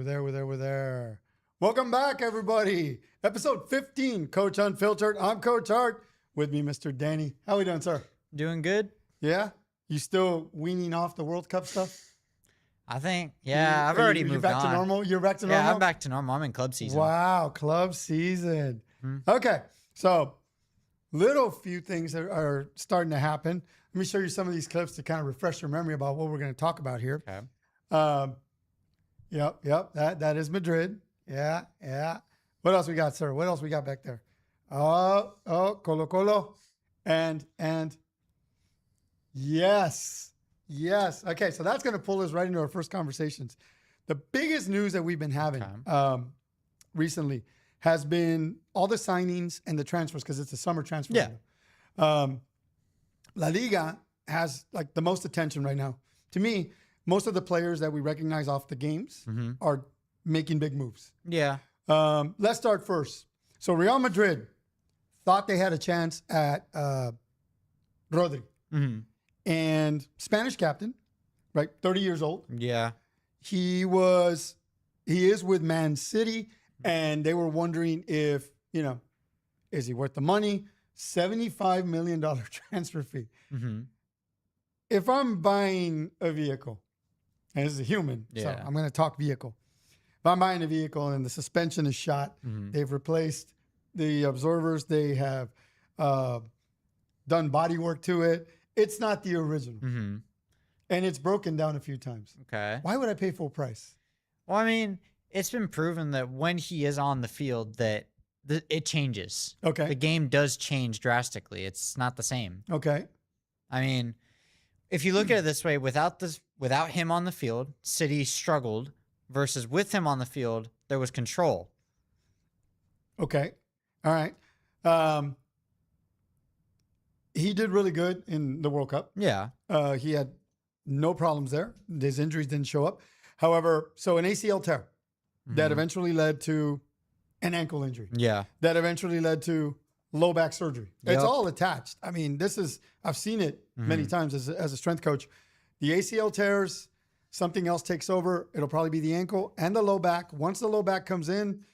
We're there. Welcome back, everybody. Episode 15, Coach Unfiltered. I'm Coach Hart. With me, Mr. Danny. How we doing, sir? Doing good. Yeah? You still weaning off the World Cup stuff? I think, yeah, I've already moved on. You're back to normal? You're back to normal? Yeah, I'm back to normal. I'm in club season. Wow, club season. Okay, so little few things are starting to happen. Let me show you some of these clips to kind of refresh your memory about what we're going to talk about here. Okay. Yep. That is Madrid. Yeah. What else we got, sir? What else we got back there? Oh, Colo. And yes. Okay, so that's going to pull us right into our first conversations. The biggest news that we've been having recently has been all the signings and the transfers, because it's a summer transfer window. La Liga has like the most attention right now. To me, most of the players that we recognize off the games are making big moves. Yeah. Let's start first. So Real Madrid thought they had a chance at Rodri. And Spanish captain, right? 30 years old. Yeah. He is with Man City, and they were wondering if, is he worth the money? $75 million transfer fee. If I'm buying a vehicle, and this is a human, so I'm going to talk vehicle. If I'm buying a vehicle and the suspension is shot, they've replaced the observers, they have done body work to it. It's not the original. And it's broken down a few times. Okay. Why would I pay full price? Well, I mean, it's been proven that when he is on the field that it changes. Okay. The game does change drastically. It's not the same. Okay. I mean, if you look at it this way, without him on the field, City struggled, versus with him on the field, there was control. Okay. All right. He did really good in the World Cup. Yeah. He had no problems there. His injuries didn't show up. However, so an ACL tear that eventually led to an ankle injury. Yeah. That eventually led to low back surgery. It's all attached. I mean, I've seen it many times as a strength coach. The ACL tears, something else takes over. It'll probably be the ankle and the low back. Once the low back comes in,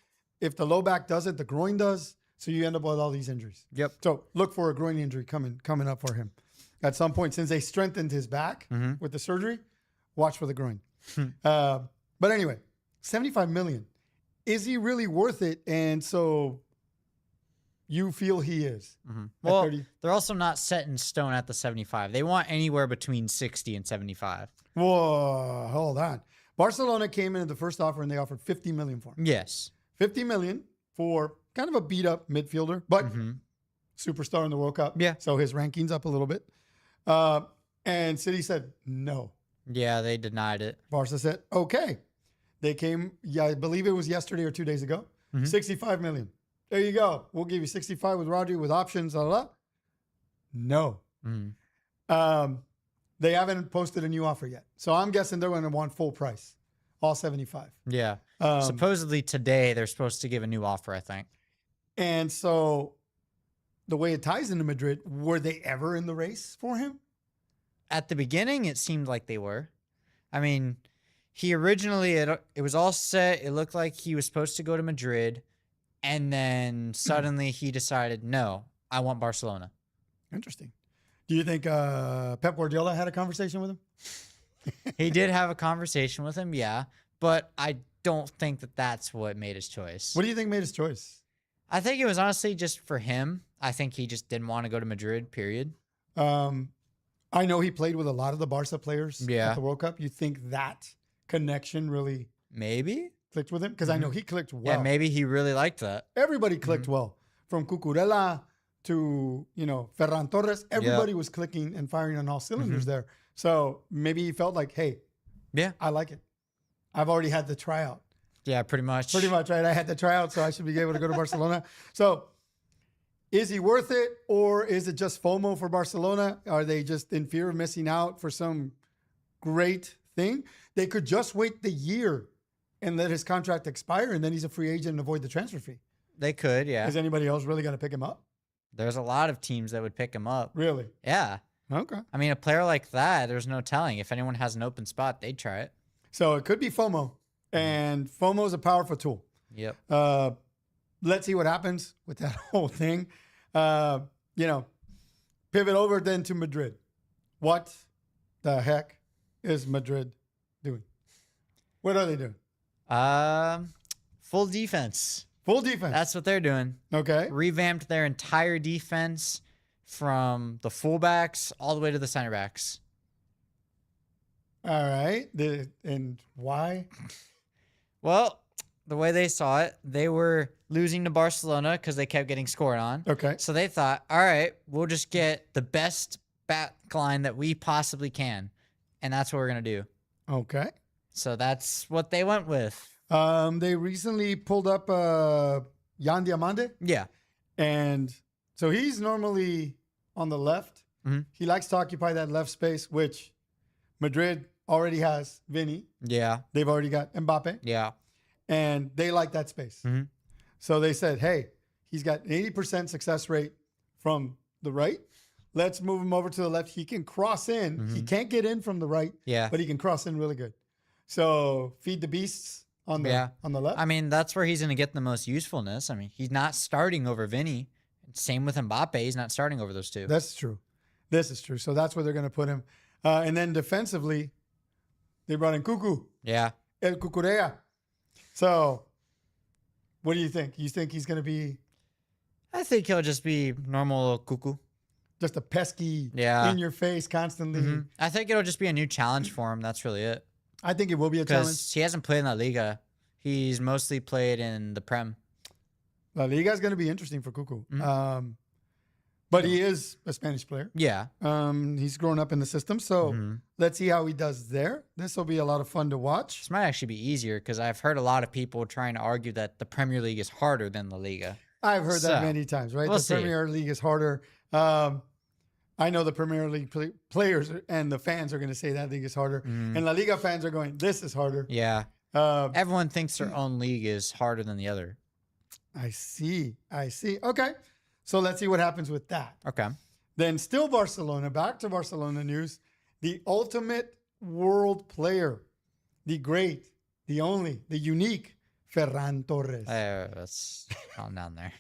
if the low back does it, the groin does. So you end up with all these injuries. Yep. So look for a groin injury coming up for him at some point. Since they strengthened his back with the surgery, watch for the groin. But anyway, $75 million. Is he really worth it? And so you feel he is. Well, they're also not set in stone at the 75. They want anywhere between 60 and 75. Whoa, hold on. Barcelona came in at the first offer and they offered $50 million for him. Yes. $50 million for kind of a beat up midfielder, but superstar in the World Cup. Yeah. So his ranking's up a little bit. And City said no. Yeah, they denied it. Barca said, okay. They came, I believe it was yesterday or 2 days ago, $65 million. There you go. We'll give you 65 with Rodri with options, No. They haven't posted a new offer yet. So I'm guessing they're going to want full price, all 75. Yeah. Supposedly today they're supposed to give a new offer, I think. And so the way it ties into Madrid, were they ever in the race for him? At the beginning, it seemed like they were. I mean, he originally, it was all set. It looked like he was supposed to go to Madrid. And then suddenly he decided, no, I want Barcelona. Interesting. Do you think Pep Guardiola had a conversation with him? He did have a conversation with him, yeah. But I don't think that that's what made his choice. What do you think made his choice? I think it was honestly just for him. I think he just didn't want to go to Madrid, period. I know he played with a lot of the Barca players at the World Cup. You think that connection really maybe clicked with him? Because I know he clicked well. Yeah, maybe he really liked that. Everybody clicked well. From Cucurella to, Ferran Torres, everybody was clicking and firing on all cylinders there. So maybe he felt like, hey, I like it. I've already had the tryout. Yeah, pretty much. Pretty much, right? I had the tryout, so I should be able to go to Barcelona. So is he worth it, or is it just FOMO for Barcelona? Are they just in fear of missing out for some great thing? They could just wait the year and let his contract expire, and then he's a free agent and avoid the transfer fee. They could, yeah. Is anybody else really going to pick him up? There's a lot of teams that would pick him up. Really? Yeah. Okay. I mean, a player like that, there's no telling. If anyone has an open spot, they'd try it. So it could be FOMO. And FOMO is a powerful tool. Yep. Let's see what happens with that whole thing. Pivot over then to Madrid. What the heck is Madrid doing? What are they doing? Full defense. Full defense. That's what they're doing. Okay. Revamped their entire defense from the fullbacks all the way to the center backs. All right. And why? Well, the way they saw it, they were losing to Barcelona because they kept getting scored on. Okay. So they thought, all right, we'll just get the best back line that we possibly can. And that's what we're going to do. Okay. So that's what they went with. They recently pulled up Yan Diamande. Yeah. And so he's normally on the left. Mm-hmm. He likes to occupy that left space, which Madrid already has Vinny. Yeah. They've already got Mbappe. Yeah. And they like that space. Mm-hmm. So they said, hey, he's got an 80% success rate from the right. Let's move him over to the left. He can cross in. Mm-hmm. He can't get in from the right, Yeah. but he can cross in really good. So feed the beasts on the left. I mean, that's where he's going to get the most usefulness. I mean, he's not starting over Vinny. Same with Mbappe. He's not starting over those two. That's true. This is true. So that's where they're going to put him. And then defensively, they brought in Cucu. Yeah. El Cucurea. So what do you think? You think he's going to be I think he'll just be normal cuckoo. just a pesky, Yeah. in your face constantly? Mm-hmm. I think it'll just be a new challenge for him. That's really it. I think it will be a challenge. Because he hasn't played in La Liga. He's mostly played in the Prem. La Liga is going to be interesting for Cucu. Mm-hmm. But he is a Spanish player. Yeah. He's grown up in the system. So Mm-hmm. let's see how he does there. This will be a lot of fun to watch. This might actually be easier because I've heard a lot of people trying to argue that the Premier League is harder than La Liga. I've heard that So, many times, right? we'll The see. Premier League is harder. I know the Premier League players and the fans are going to say that league is harder. And La Liga fans are going, this is harder. Yeah. Everyone thinks their own league is harder than the other. I see. Okay. So let's see what happens with that. Okay. Then still Barcelona, back to Barcelona news. The ultimate world player, the great, the only, the unique Ferran Torres. Let's calm down there.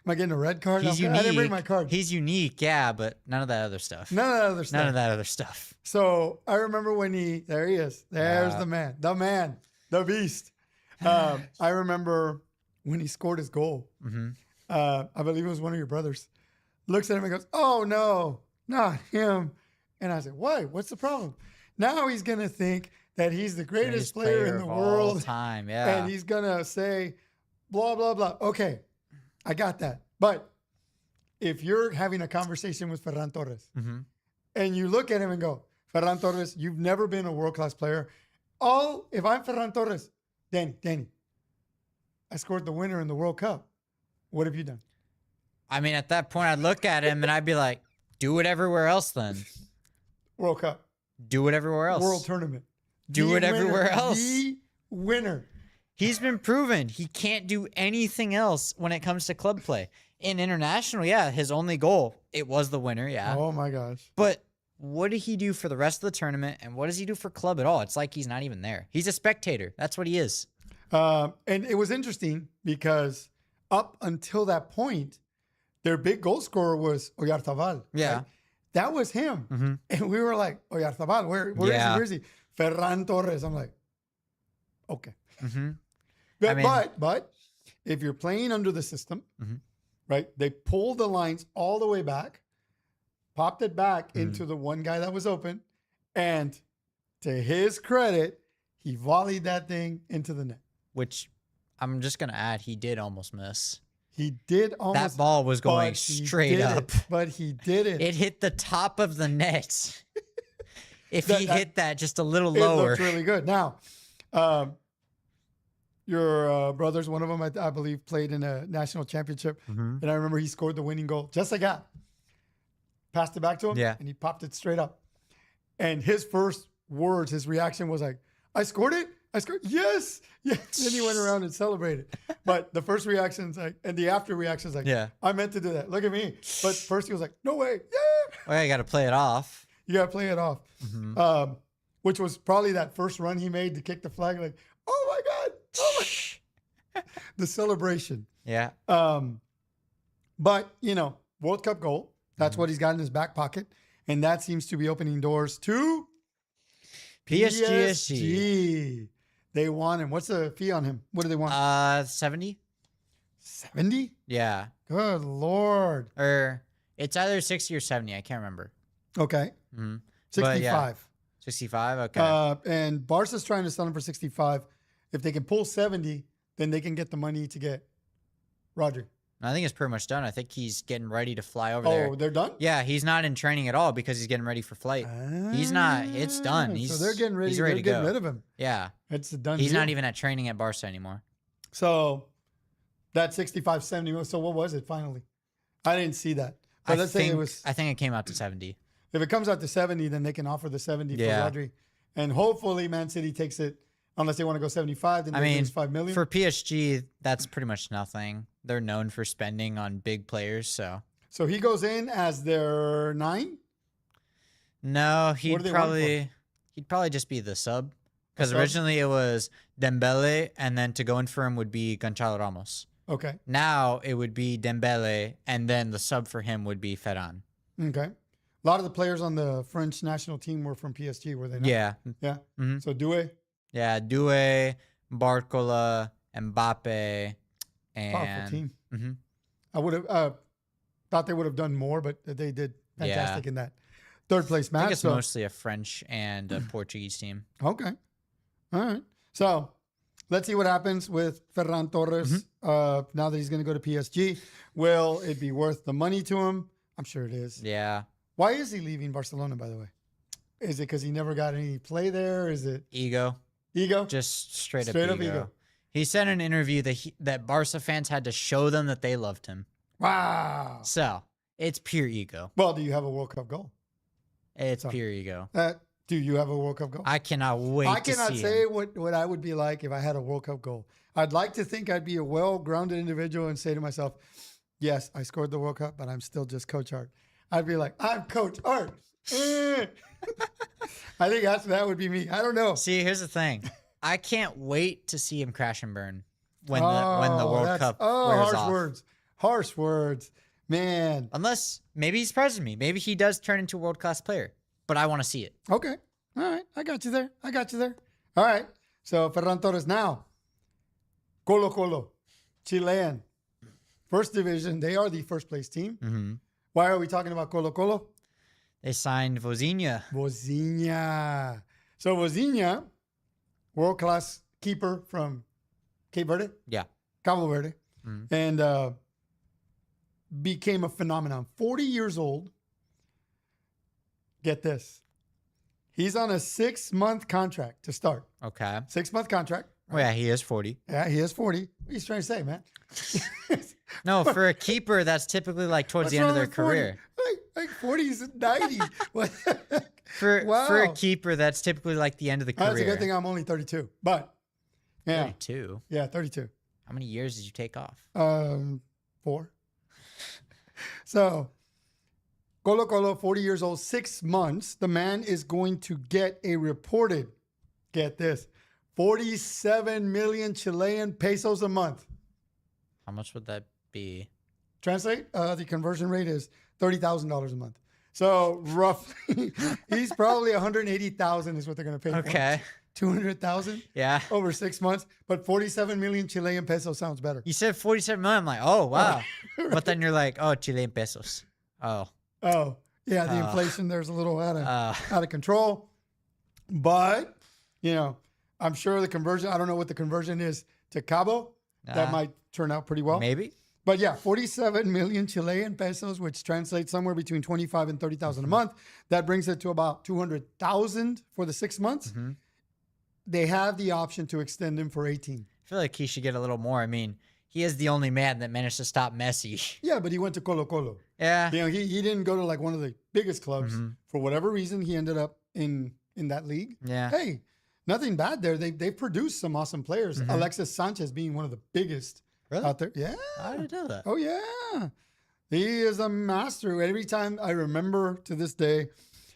Am I getting a red card? He's Okay, unique. I didn't bring my card. He's unique, yeah, but none of that other stuff. None of that other stuff. None of that other stuff. So I remember when there he is. There's the man, the beast. I remember when he scored his goal. Mm-hmm. I believe it was one of your brothers. Looks at him and goes, "Oh no, not him." And I said, "Why? What's the problem?" Now he's gonna think that he's the greatest player in the of all world, time, yeah. and he's gonna say, "Blah blah blah." Okay, I got that. But if you're having a conversation with Ferran Torres, Mm-hmm. and you look at him and go, "Ferran Torres, you've never been a world-class player." If I'm Ferran Torres, Danny, I scored the winner in the World Cup. What have you done? I mean, at that point, I'd look at him and I'd be like, do it everywhere else then. World Cup. Do it everywhere else. World Tournament. Do The it everywhere winner, else. The winner. He's been proven he can't do anything else when it comes to club play. In international, yeah, his only goal, it was the winner, yeah. Oh my gosh. But what did he do for the rest of the tournament, and what does he do for club at all? It's like he's not even there. He's a spectator. That's what he is. And it was interesting because up until that point, their big goal scorer was Oyarzabal. Yeah. Right? That was him. Mm-hmm. And we were like, Oyarzabal, where is he? Yeah. Where is he? Ferran Torres. I'm like, okay. Mm-hmm. But if you're playing under the system, Mhm. right, they pulled the lines all the way back, popped it back Mhm. into the one guy that was open, and to his credit, he volleyed that thing into the net. Which I'm just going to add, he did almost miss. He did almost. That ball was going but he straight did up. it, but he did it. It hit the top of the net. If he That- hit that just a little It lower. looked really good. Now, your brothers, one of them, I believe, played in a national championship. Mhm. And I remember he scored the winning goal just like that. Passed it back to him, Yeah. and he popped it straight up. And his first words, his reaction was like, I scored it? I scored, yes. Then he went around and celebrated. But the first reaction's like, and the after reaction's like, Yeah. I meant to do that. Look at me. But first he was like, no way. Yeah. Well, you got to play it off. You got to play it off. Mhm. Which was probably that first run he made to kick the flag. Like, oh, The celebration. Yeah. But, World Cup goal. That's what he's got in his back pocket. And that seems to be opening doors to PSG. They want him. What's the fee on him? What do they want? 70. 70? Yeah. Good Lord. Or it's either 60 or 70. I can't remember. Okay. Mm-hmm. 65. Yeah. 65. Okay. And Barca's trying to sell him for 65. If they can pull 70, then they can get the money to get Rodri. I think it's pretty much done. I think he's getting ready to fly over there. Oh, they're done? Yeah, he's not in training at all because he's getting ready for flight. He's not. It's done. So they're getting ready. He's ready they're to getting go. rid of him. Yeah. It's a done He's deal. not even at training at Barca anymore. So that 65, 70. So what was it finally? I didn't see that. But let's say it was. I think it came out to 70. If it comes out to 70, then they can offer the 70 for Rodri. And hopefully Man City takes it. Unless they want to go 75, then they lose $5 million. For PSG, that's pretty much nothing. They're known for spending on big players, so he goes in as their 9? No, he'd probably just be the sub. Because originally it was Dembele, and then to go in for him would be Gonçalo Ramos. Okay. Now it would be Dembele, and then the sub for him would be Ferran. Okay. A lot of the players on the French national team were from PSG, were they not? Yeah. Yeah. Mm-hmm. So Doué. Yeah, Doué, Barcola, Mbappe, and Powerful team. Mm-hmm. I would have thought they would have done more, but they did fantastic in that third place match. I think it's mostly a French and a Portuguese team. Okay. All right. So let's see what happens with Ferran Torres now that he's going to go to PSG. Will it be worth the money to him? I'm sure it is. Yeah. Why is he leaving Barcelona, by the way? Is it because he never got any play there? Is it ego? Just straight up ego. He said in an interview that Barca fans had to show them that they loved him. Wow. So it's pure ego. Well, do you have a World Cup goal? It's pure ego. Do you have a World Cup goal? I cannot wait. I cannot say what I would be like if I had a World Cup goal. I'd like to think I'd be a well-grounded individual and say to myself, yes, I scored the World Cup, but I'm still just Coach Art. I'd be like, I'm Coach Art. I think that would be me. I don't know. See, here's the thing. I can't wait to see him crash and burn when the World Cup wears off. Harsh words. Man. Unless maybe he's surprising me. Maybe he does turn into a world-class player. But I want to see it. Okay. All right. I got you there. All right. So Ferran Torres now. Colo Colo. Chilean. First division. They are the first place team. Mm-hmm. Why are we talking about Colo Colo? They signed Vozinha. So Vozinha, world-class keeper from Cape Verde? Yeah. Cabo Verde. Mm-hmm. And became a phenomenon. 40 years old. Get this. He's on a 6-month contract to start. Okay. 6-month contract. Oh, yeah, he is 40. Yeah, he is 40. What are you trying to say, man? No, for a keeper, that's typically like towards the end of their career. Like 40s, 90s. What the heck? For a keeper, that's typically like the end of the career. That's a good thing I'm only 32. But, yeah. 32? Yeah, 32. How many years did you take off? 4. So, Colo Colo, 40 years old, 6 months. The man is going to get a reported, get this, 47 million Chilean pesos a month. How much would that be? Translate, the conversion rate is $30,000 a month. So roughly, he's probably 180,000 is what they're going to pay for. Okay. 200,000? Yeah. Over 6 months. But 47 million Chilean pesos sounds better. You said 47 million. I'm like, oh, wow. Right. But then you're like, oh, Chilean pesos. Oh. Oh, yeah. The inflation there's a little out of control. But, I'm sure the conversion, I don't know what the conversion is to Cabo. That might turn out pretty well. Maybe. But yeah, 47 million Chilean pesos, which translates somewhere between 25 and 30,000 a month. That brings it to about 200,000 for the 6 months. Mm-hmm. They have the option to extend him for 18. I feel like he should get a little more. I mean, he is the only man that managed to stop Messi. Yeah, but he went to Colo Colo. Yeah. He didn't go to like one of the biggest clubs. Mm-hmm. For whatever reason, he ended up in that league. Yeah. Hey, nothing bad there. They produced some awesome players. Mm-hmm. Alexis Sanchez being one of the biggest out there. Yeah. I didn't know that. Oh, yeah. He is a master. Every time I remember to this day,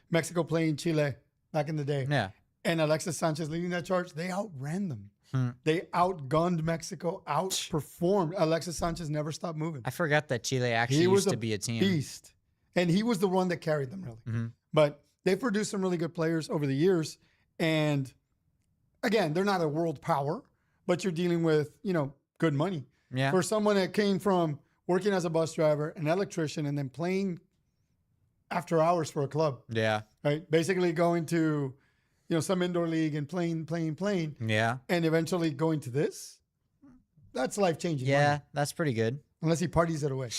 Mexico playing Chile back in the day. Yeah. And Alexis Sanchez leading that charge, they outran them. They outgunned Mexico, outperformed. Alexis Sanchez never stopped moving. I forgot that Chile actually used to be a team. Beast. And he was the one that carried them, really. But they produced some really good players over the years. And again, they're not a world power, but you're dealing with, good money. Yeah. For someone that came from working as a bus driver, an electrician, and then playing after hours for a club. Yeah. Right? Basically going to, some indoor league and playing. Yeah. And eventually going to this. That's life-changing. Yeah, money. that's pretty good. Unless he parties it away.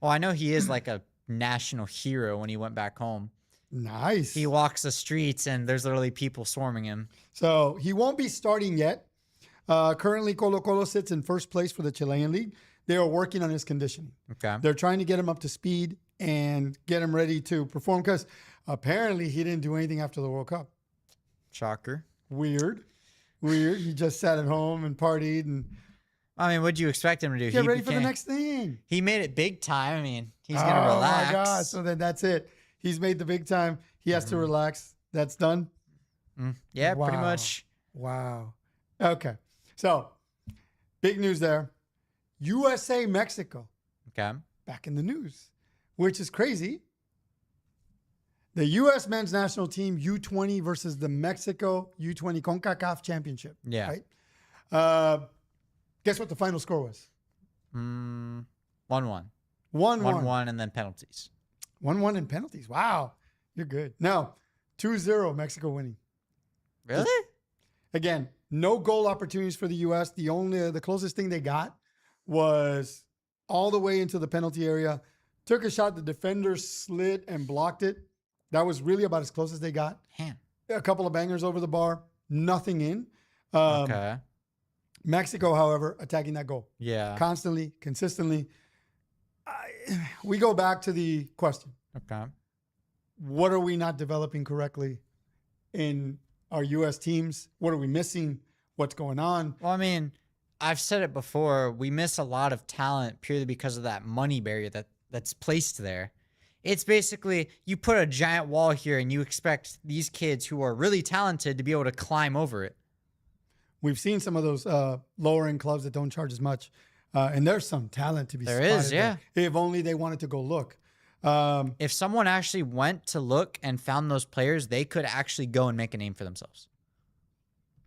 Well, I know he is like a national hero when he went back home. Nice. He walks the streets and there's literally people swarming him. So he won't be starting yet. Currently, Colo-Colo sits in first place for the Chilean league. They are working on his conditioning. Okay. They're trying to get him up to speed and get him ready to perform because apparently he didn't do anything after the World Cup. Shocker. Weird. He just sat at home and partied and I mean, what'd you expect him to do? get ready for the next thing. He made it big time. I mean, he's going to relax. Oh, my God. So then that's it. He's made the big time. He has to relax. That's done? Yeah, pretty Wow. much. Wow. Okay. So, big news there. USA, Mexico. Okay. Back in the news, which is crazy. The U.S. men's national team, U20 versus the Mexico U20 CONCACAF championship. Yeah. Right? Guess what the final score was? 1-1. 1-1. 1-1 and then penalties. 1-1 in penalties. Wow. You're good. Now, 2-0 Mexico winning. Really? Again, no goal opportunities for the U.S. The closest thing they got was all the way into the penalty area. Took a shot. The defender slid and blocked it. That was really about as close as they got. Man. A couple of bangers over the bar. Nothing in. Okay. Mexico, however, attacking that goal. Yeah. Constantly, consistently. We go back to the question. Okay. What are we not developing correctly in our U.S. teams? What are we missing? What's going on? Well, I mean, I've said it before. We miss a lot of talent purely because of that money barrier that's placed there. It's basically you put a giant wall here and you expect these kids who are really talented to be able to climb over it. We've seen some of those lower-end clubs that don't charge as much. And there's some talent to be spotted. There is, yeah. There, if only they wanted to go look. If someone actually went to look and found those players, they could actually go and make a name for themselves.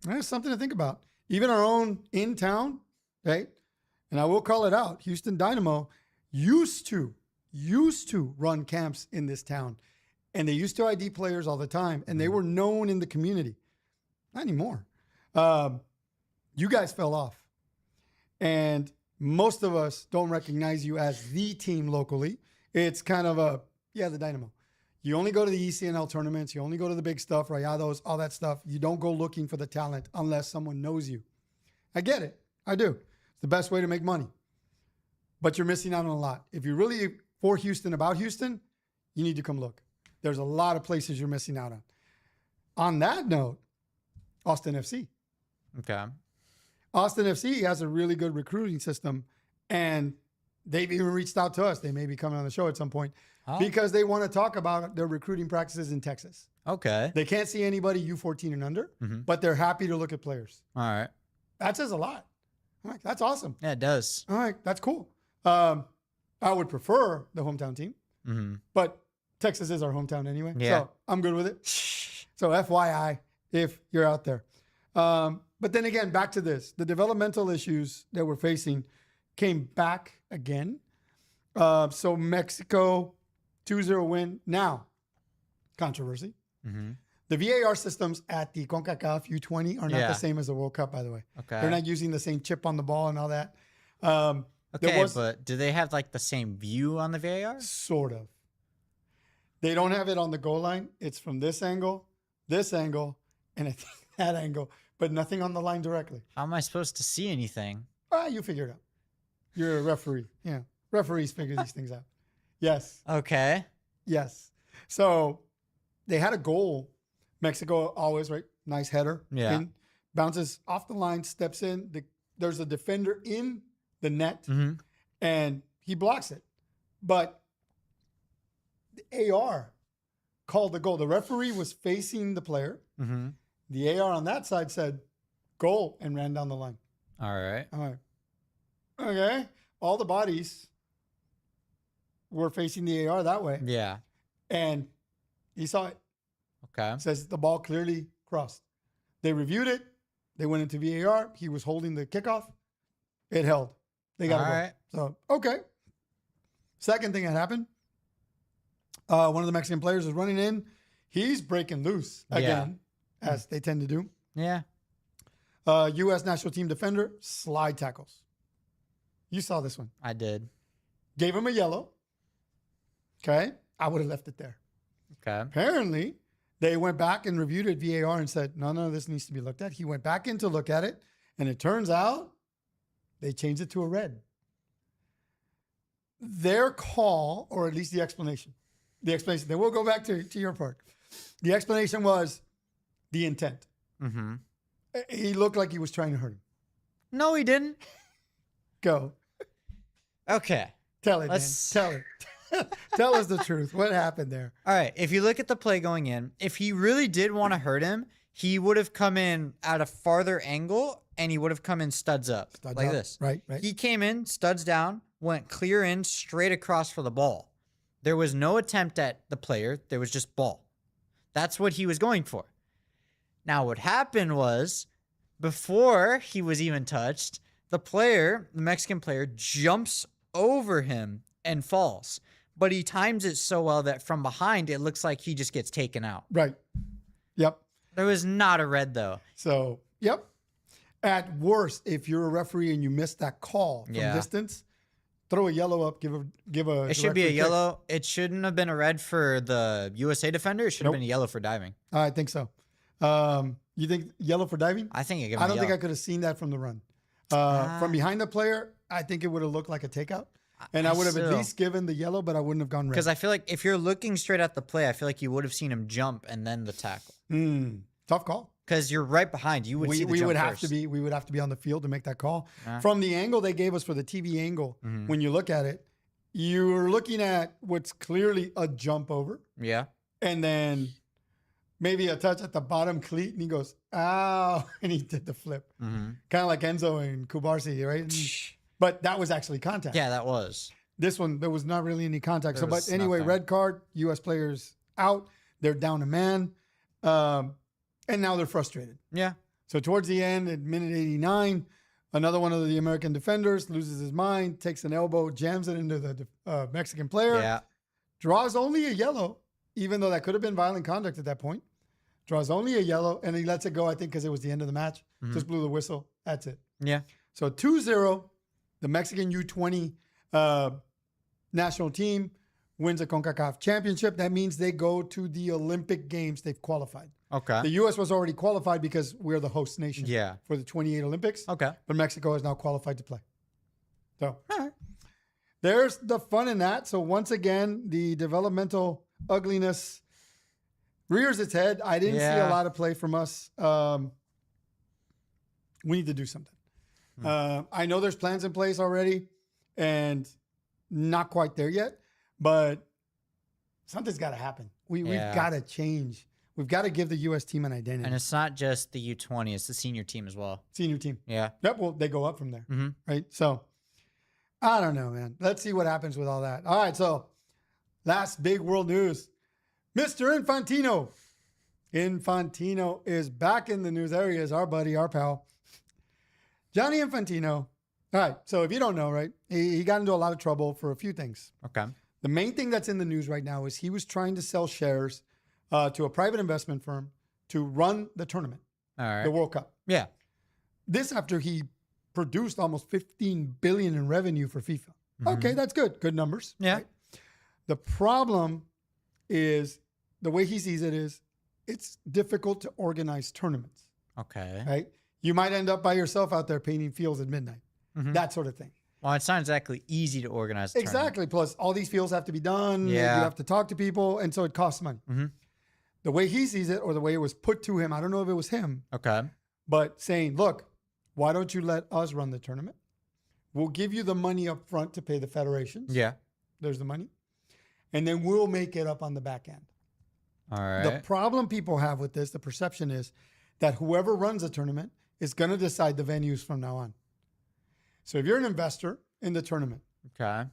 That's something to think about. Even our own in town, right? And I will call it out. Houston Dynamo used to run camps in this town. And they used to ID players all the time. And they were known in the community. Not anymore. You guys fell off. And most of us don't recognize you as the team locally. It's kind of the Dynamo. You only go to the ECNL tournaments. You only go to the big stuff, Rayados, all that stuff. You don't go looking for the talent unless someone knows you. I get it. I do. It's the best way to make money. But you're missing out on a lot. If you're really for Houston, about Houston, you need to come look. There's a lot of places you're missing out on. On that note, Austin FC. Okay. Austin FC has a really good recruiting system, and they've even reached out to us. They may be coming on the show at some point because they want to talk about their recruiting practices in Texas. Okay. They can't see anybody U14 and under, but they're happy to look at players. All right. That says a lot. I'm like, that's awesome. Yeah, it does. All right, that's cool. I would prefer the hometown team, but Texas is our hometown anyway. Yeah. So I'm good with it. So FYI, if you're out there. But then again, back to this. The developmental issues that we're facing came back again. So Mexico, 2-0 win. Now, controversy. The VAR systems at the CONCACAF U20 are not the same as the World Cup, by the way. Okay. They're not using the same chip on the ball and all that. Okay, but do they have like the same view on the VAR? Sort of. They don't have it on the goal line. It's from this angle, and I think that angle, but nothing on the line directly. How am I supposed to see anything? You figure it out. You're a referee. Yeah. Referees figure these things out. Yes. Okay. Yes. So they had a goal. Mexico always, right? Nice header. Yeah. In, bounces off the line, steps in. There's a defender in the net, and he blocks it. But the AR called the goal. The referee was facing the player. The AR on that side said, goal, and ran down the line. All right. I'm like, okay. All the bodies were facing the AR that way. Yeah. And he saw it. Okay. It says the ball clearly crossed. They reviewed it. They went into VAR. He was holding the kickoff. It held. They got All to go. right. So, okay. Second thing that happened, one of the Mexican players is running in. He's breaking loose again, as they tend to do. Yeah. U.S. national team defender, slide tackles. You saw this one. I did. Gave him a yellow. Okay. I would have left it there. Okay. Apparently, they went back and reviewed it VAR and said, none of this needs to be looked at. He went back in to look at it, and it turns out they changed it to a red. Their call, or at least the explanation, then we'll go back to your part. The explanation was the intent. Mm-hmm. He looked like he was trying to hurt him. No, he didn't. Go. Okay. Tell it, man. Tell it. Tell us the truth. What happened there? All right. If you look at the play going in, if he really did want to hurt him, he would have come in at a farther angle and he would have come in studs up. Studs like up. this. Right. He came in, studs down, went clear in, straight across for the ball. There was no attempt at the player. There was just ball. That's what he was going for. Now, what happened was, before he was even touched, the Mexican player, jumps over him and falls. But he times it so well that from behind, it looks like he just gets taken out. Right. Yep. There was not a red, though. So, yep. At worst, if you're a referee and you miss that call from distance, throw a yellow up, give a It should be a kick. yellow. It shouldn't have been a red for the USA defender. It should have been a yellow for diving. I think so. You think yellow for diving? I think I don't think I could have seen that from the run. From behind the player, I think it would have looked like a takeout. And I would have at least given the yellow, but I wouldn't have gone red. Because I feel like if you're looking straight at the play, I feel like you would have seen him jump and then the tackle. Tough call. Because you're right behind. You would see the we jump would have first. we would have to be on the field to make that call. From the angle they gave us for the TV angle, when you look at it, you're looking at what's clearly a jump over. Yeah. And then maybe a touch at the bottom cleat, and he goes, ow, and he did the flip. Kind of like Enzo and Kubarsi, right? But that was actually contact. Yeah, that was. This one, there was not really any contact. There But was anyway, nothing. red card, U.S. players out. They're down a man. And now they're frustrated. Yeah. So towards the end, at minute 89, another one of the American defenders loses his mind, takes an elbow, jams it into the Mexican player. Yeah. Draws only a yellow, even though that could have been violent conduct at that point. Draws only a yellow, and he lets it go, I think, because it was the end of the match. Just blew the whistle. That's it. Yeah. So 2-0, the Mexican U20 national team wins a CONCACAF championship. That means they go to the Olympic Games. They've qualified. Okay. The U.S. was already qualified because we're the host nation Yeah. for the 28 Olympics. Okay. But Mexico is now qualified to play. So there's the fun in that. So once again, the developmental ugliness rears its head. I didn't see a lot of play from us. We need to do something. I know there's plans in place already and not quite there yet, but something's got to happen. We've got to change. We've got to give the U.S. team an identity. And it's not just the U20, it's the senior team as well. Senior team. Yeah. Yep. Well, they go up from there. Right. So I don't know, man. Let's see what happens with all that. All right. So last big world news, Mr. Infantino. Infantino is back in the news. There he is, our buddy, our pal. Johnny Infantino. All right. So if you don't know, right, he got into a lot of trouble for a few things. Okay. The main thing that's in the news right now is he was trying to sell shares to a private investment firm to run the tournament, All right. the World Cup. Yeah. This after he produced almost $15 billion in revenue for FIFA. Okay, that's good. Good numbers. Yeah. Right? The problem is the way he sees it is it's difficult to organize tournaments. Okay. Right? You might end up by yourself out there painting fields at midnight. That sort of thing. Well, it's not exactly easy to organize. A tournament. Exactly. Plus, all these fields have to be done. Yeah. You have to talk to people, and so it costs money. The way he sees it, or the way it was put to him, I don't know if it was him, Okay. but saying, look, why don't you let us run the tournament? We'll give you the money up front to pay the federations. Yeah. There's the money. And then we'll make it up on the back end. All right. The problem people have with this, the perception is that whoever runs the tournament is going to decide the venues from now on. So if you're an investor in the tournament, Okay.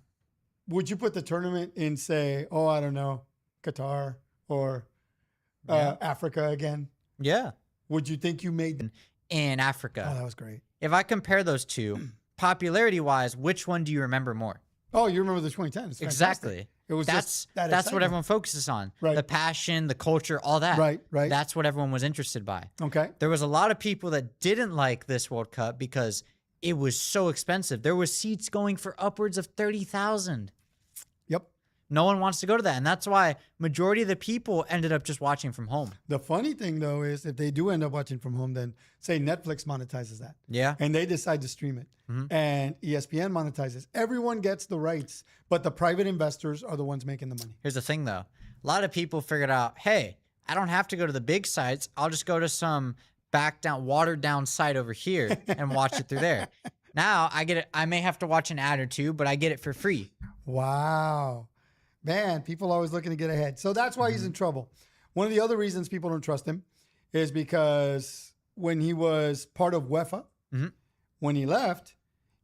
would you put the tournament in, say, oh, I don't know, Qatar or Yeah. Africa again? Yeah. Would you think you made? In Africa. Oh, that was great. If I compare those two, popularity wise, which one do you remember more? Oh, you remember the 2010? It's fantastic. Exactly. It was That's that what excitement. everyone focuses on. Right. The passion, the culture, all that. Right. That's what everyone was interested by. Okay. There was a lot of people that didn't like this World Cup because it was so expensive. There was seats going for upwards of 30,000. Yep. No one wants to go to that, and that's why majority of the people ended up just watching from home. The funny thing, though, is if they do end up watching from home, then say Netflix monetizes that. Yeah. And they decide to stream it. And ESPN monetizes. Everyone gets the rights, but the private investors are the ones making the money. Here's the thing, though. A lot of people figured out, hey, I don't have to go to the big sites. I'll just go to some watered down site over here and watch it through there. Now I get it. I may have to watch an ad or two, but I get it for free. Wow. Man, people always looking to get ahead. So that's why he's in trouble. One of the other reasons people don't trust him is because when he was part of UEFA, when he left,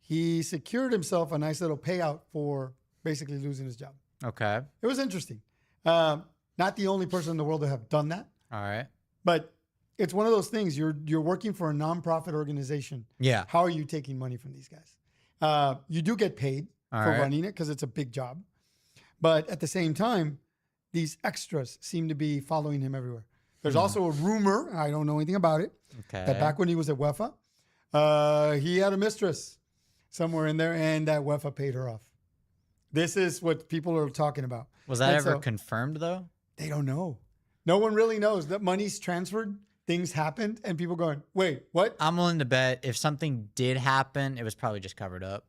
he secured himself a nice little payout for basically losing his job. Okay. It was interesting. Not the only person in the world to have done that, All right. but it's one of those things. You're working for a nonprofit organization. Yeah. How are you taking money from these guys? You do get paid All for right. running it because it's a big job. But at the same time, these extras seem to be following him everywhere. There's also a rumor, I don't know anything about it, Okay. that back when he was at UEFA, he had a mistress somewhere in there and that UEFA paid her off. This is what people are talking about. Was that And ever so- confirmed, though? They don't know. No one really knows. That money's transferred, things happened, and people going, wait, what? I'm willing to bet if something did happen, it was probably just covered up.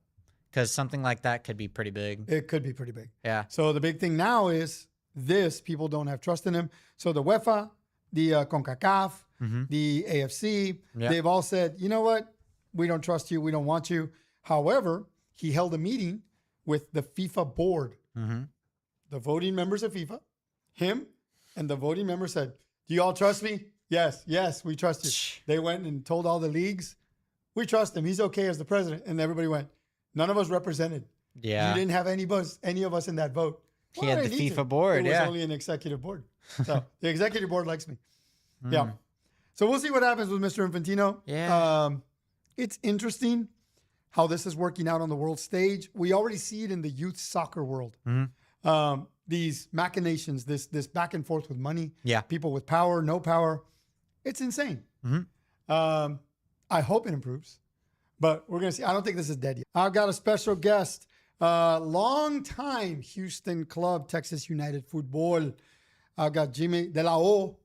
Because something like that could be pretty big. It could be pretty big. Yeah. So the big thing now is this, people don't have trust in him. So the UEFA, the CONCACAF, the AFC, Yeah. they've all said, you know what? We don't trust you. We don't want you. However, he held a meeting with the FIFA board, the voting members of FIFA, him, and the voting members said, do you all trust me? Yes, we trust you. They went and told all the leagues, we trust him. He's okay as the president. And everybody went, none of us represented. Yeah. You didn't have any of us in that vote. He had I the need FIFA to. board, It was yeah. only an executive board. So the executive board likes me. Yeah. So we'll see what happens with Mr. Infantino. Yeah. It's interesting how this is working out on the world stage. We already see it in the youth soccer world. These machinations, this back and forth with money. Yeah. People with power, no power. It's insane. I hope it improves. But we're going to see. I don't think this is dead yet. I've got a special guest, long-time Houston club, Texas United Football. I've got Jimmy De La O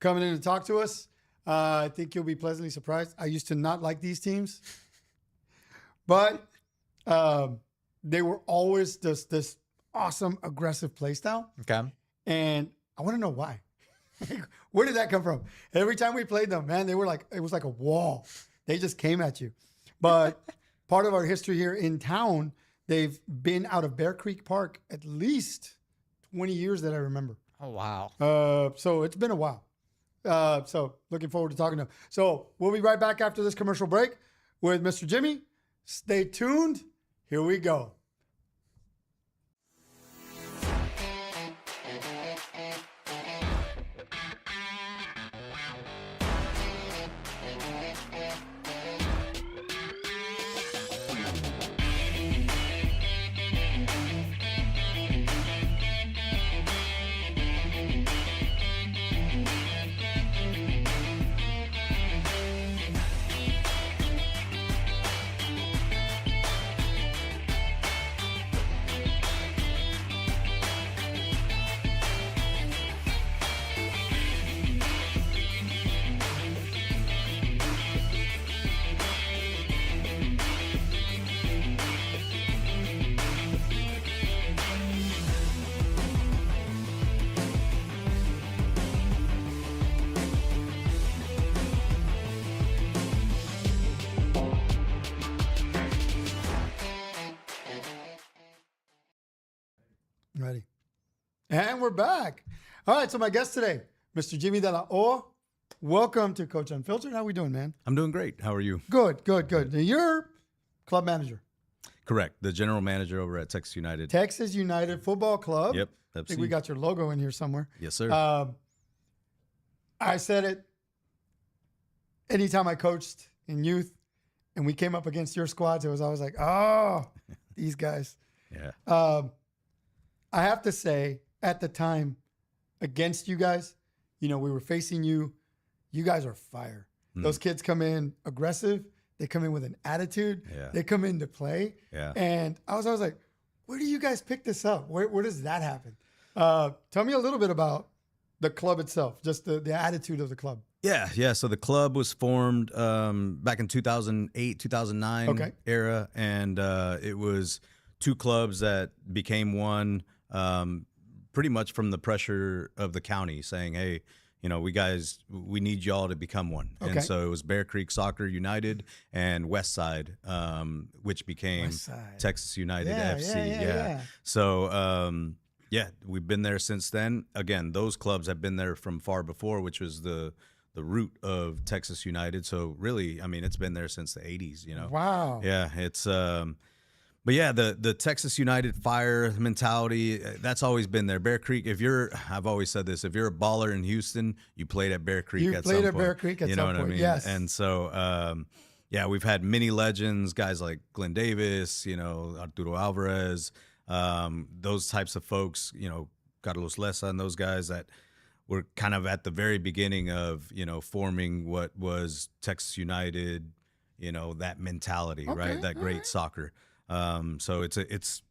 coming in to talk to us. I think you'll be pleasantly surprised. I used to not like these teams, but they were always this awesome, aggressive play style. Okay. And I want to know why. Where did that come from? Every time we played them, man, it was like a wall. They just came at you. But part of our history here in town, they've been out of Bear Creek Park at least 20 years that I remember. Oh, wow. So it's been a while. So looking forward to talking to him. So we'll be right back after this commercial break with Mr. Jimmy. Stay tuned. Here we go. Ready. And we're back. All right. So my guest today, Mr. Jimmy De La O. welcome to Coach Unfiltered. How we doing, man? I'm doing great. How are you? Good. You're club manager, Correct. The general manager over at Texas United. Texas United Football Club. Yep. I think we got your logo in here somewhere. Yes, sir. I said it anytime I coached in youth and we came up against your squads, it was always like, oh, these guys. Yeah. I have to say, at the time, against you guys, we were facing you. You guys are fire. Those kids come in aggressive. They come in with an attitude. Yeah. They come in to play. Yeah. And I was like, where do you guys pick this up? Where does that happen? Tell me a little bit about the club itself, just the attitude of the club. Yeah. So the club was formed back in 2008, 2009 era. And it was two clubs that became one pretty much from the pressure of the county saying, hey, we need y'all to become one. Okay. And so it was Bear Creek Soccer United and West Side, which became Texas United FC. Yeah. So, we've been there since then. Again, those clubs have been there from far before, which was the root of Texas United. So really, I mean, it's been there since the 80s, Wow. Yeah, it's but yeah, the Texas United fire mentality, that's always been there. Bear Creek, I've always said this, if you're a baller in Houston, you played at Bear Creek at some point. You played at Bear Creek at some point, You know what I mean? Yes. And so, we've had many legends, guys like Glenn Davis, Arturo Alvarez, those types of folks, Carlos Lessa and those guys that were kind of at the very beginning of, forming what was Texas United, that mentality, right? That great soccer. So it's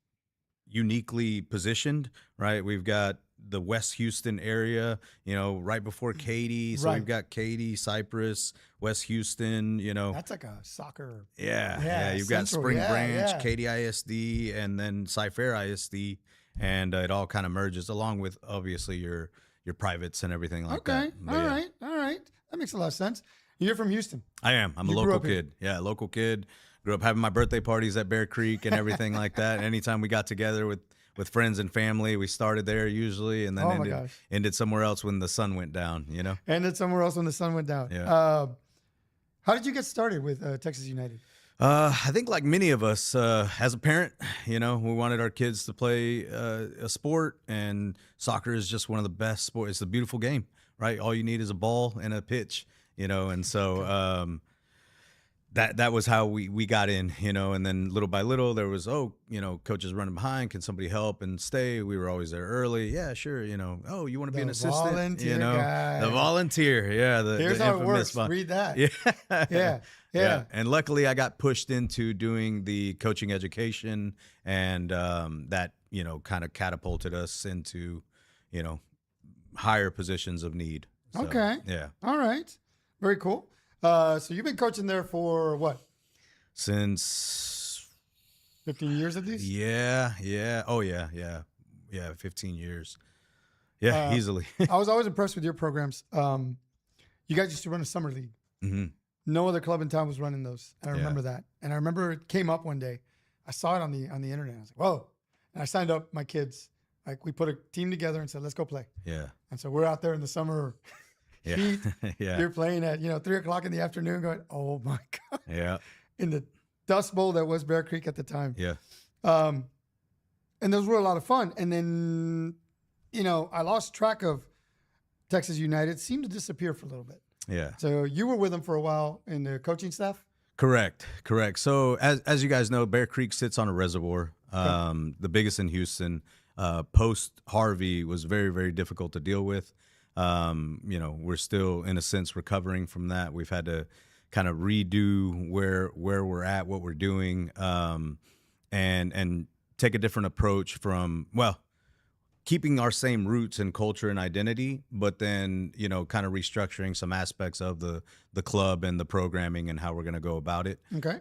uniquely positioned, right? We've got the West Houston area, right before Katy. So we've got Katy, Cypress, West Houston, That's like a soccer. Yeah. You've got Spring Branch, Katy ISD, and then Cy-Fair ISD. And it all kind of merges along with obviously your privates and everything like that. All right. That makes a lot of sense. You're from Houston. I am. I'm a local kid. Yeah, local kid. Grew up having my birthday parties at Bear Creek and everything like that. Anytime we got together with friends and family, we started there usually, and then ended somewhere else when the sun went down. Ended somewhere else when the sun went down. Yeah. How did you get started with Texas United? I think like many of us, as a parent, we wanted our kids to play a sport, and soccer is just one of the best sports. It's a beautiful game, right? All you need is a ball and a pitch, and so. That was how we got in, and then little by little there was, coaches running behind. Can somebody help and stay? We were always there early. Yeah, sure. You want to be an assistant? Volunteer guy. The volunteer. Yeah. Here's how it works. Read that. Yeah. And luckily I got pushed into doing the coaching education, and that, kind of catapulted us into, higher positions of need. So, okay. Yeah. All right. Very cool. So you've been coaching there for what? Since 15 years at least? Yeah. Oh, yeah. 15 years. Yeah, easily. I was always impressed with your programs. You guys used to run a summer league. Mm-hmm. No other club in town was running those. And I remember that. And I remember it came up one day. I saw it on the internet. I was like, whoa. And I signed up my kids. Like, we put a team together and said, let's go play. Yeah. And so we're out there in the summer heat. Yeah. You're playing at 3:00 in the afternoon, going, oh my god. Yeah. In the Dust Bowl that was Bear Creek at the time. Yeah. And those were a lot of fun. And then, I lost track of Texas United. Seemed to disappear for a little bit. Yeah. So you were with them for a while in the coaching staff. Correct. So as you guys know, Bear Creek sits on a reservoir, the biggest in Houston. Post Harvey was very, very difficult to deal with. We're still in a sense recovering from that. We've had to kind of redo where we're at, what we're doing, and take a different approach from, keeping our same roots and culture and identity, but then, kind of restructuring some aspects of the club and the programming and how we're going to go about it. Okay.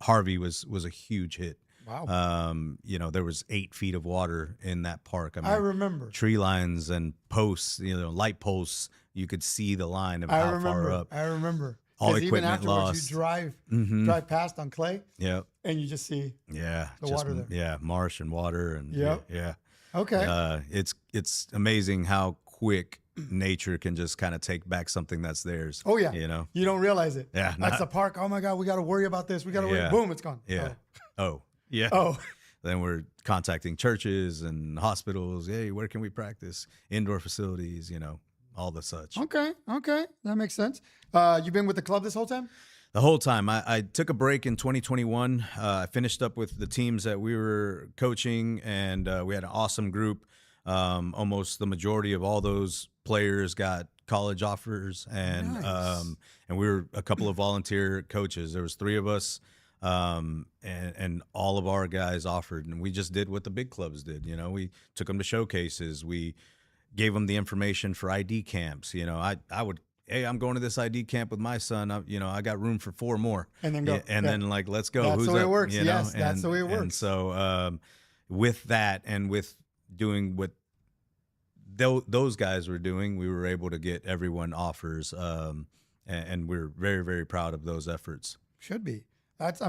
Harvey was a huge hit. Wow. There was 8 feet of water in that park. I remember. Tree lines and posts, light posts. You could see the line of how far up. I remember. All 'Cause equipment even afterwards, lost. You drive past on clay. Yeah. And you just see. Yeah. The water there. Yeah. Marsh and water. And Yep. yeah. Okay. It's amazing how quick nature can just kind of take back something that's theirs. Oh yeah, you know. you don't realize it. Yeah, that's the park. Oh my God, we got to worry about this. We got to worry. Yeah. Boom, it's gone. Yeah. Oh. Yeah. Oh. Then we're contacting churches and hospitals. Hey, where can we practice? Indoor facilities, you know, all the such. Okay, that makes sense. You've been with the club this whole time? The whole time. I took a break in 2021. I finished up with the teams that we were coaching, and we had an awesome group. Almost the majority of all those players got college offers, and Nice. and we were a couple of volunteer coaches. There was 3 of us, and all of our guys offered, and we just did what the big clubs did. You know, we took them to showcases. We gave them the information for ID camps. You know, I would, hey, I'm going to this ID camp with my son. I got room for 4 more. And then go. Yeah, and then like, let's go. That's Who's the way up? it works. You know? Yes, that's the way it And works. so with that and with doing what those guys were doing, we were able to get everyone offers. And we're very, very proud of those efforts. Should be. That's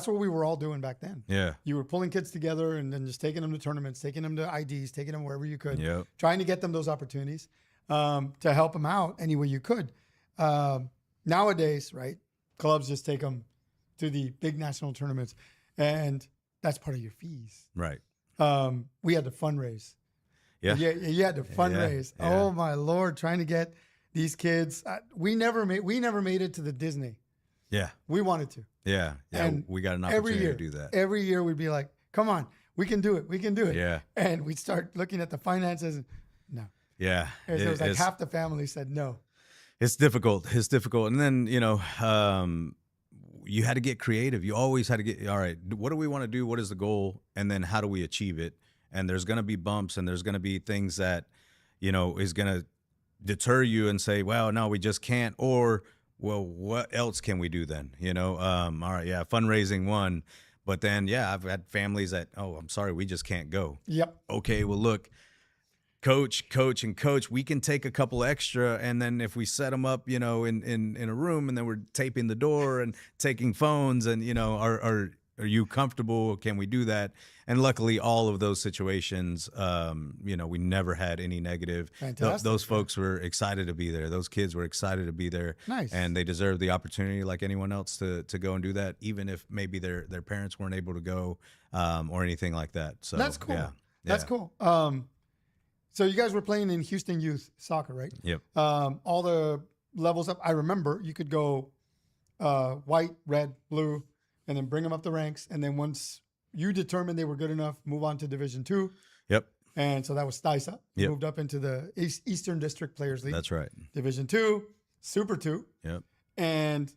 what we were all doing back then. Yeah. You were pulling kids together and then just taking them to tournaments, taking them to IDs, taking them wherever you could, Yep. trying to get them those opportunities to help them out any way you could. Nowadays, right, clubs just take them to the big national tournaments, and that's part of your fees. Right. We had to fundraise. Yeah. You had to fundraise. Yeah. Oh my Lord, trying to get these kids. We never made it to the Disney. Yeah. We wanted to. Yeah. And we got an every opportunity year, to do that. Every year we'd be like, come on, we can do it. We can do it. Yeah. And we'd start looking at the finances. And no. Yeah. There was like It's- half the family said no. It's difficult. It's difficult. And then, you had to get creative. You always had to get, all right, what do we want to do? What is the goal? And then how do we achieve it? And there's going to be bumps, and there's going to be things that, is going to deter you and say, well, no, we just can't. Or, well, what else can we do then? All right, yeah, fundraising one. But then, yeah, I've had families that, oh, I'm sorry, we just can't go. Yep. Okay, well, look, coach, we can take a couple extra, and then if we set them up, in a room, and then we're taping the door and taking phones, and are you comfortable? Can we do that? And luckily, all of those situations, we never had any negative. Fantastic. Those folks were excited to be there. Those kids were excited to be there. Nice. And they deserve the opportunity, like anyone else, to go and do that, even if maybe their parents weren't able to go, or anything like that. So That's cool. Yeah. That's cool. So you guys were playing in Houston youth soccer, right? Yep. All the levels up. I remember you could go white, red, blue, and then bring them up the ranks. And then once you determined they were good enough, move on to Division II. Yep. And so that was STISA. You Yep. moved up into the Eastern District Players League. That's right. Division II, Super II, Yep. and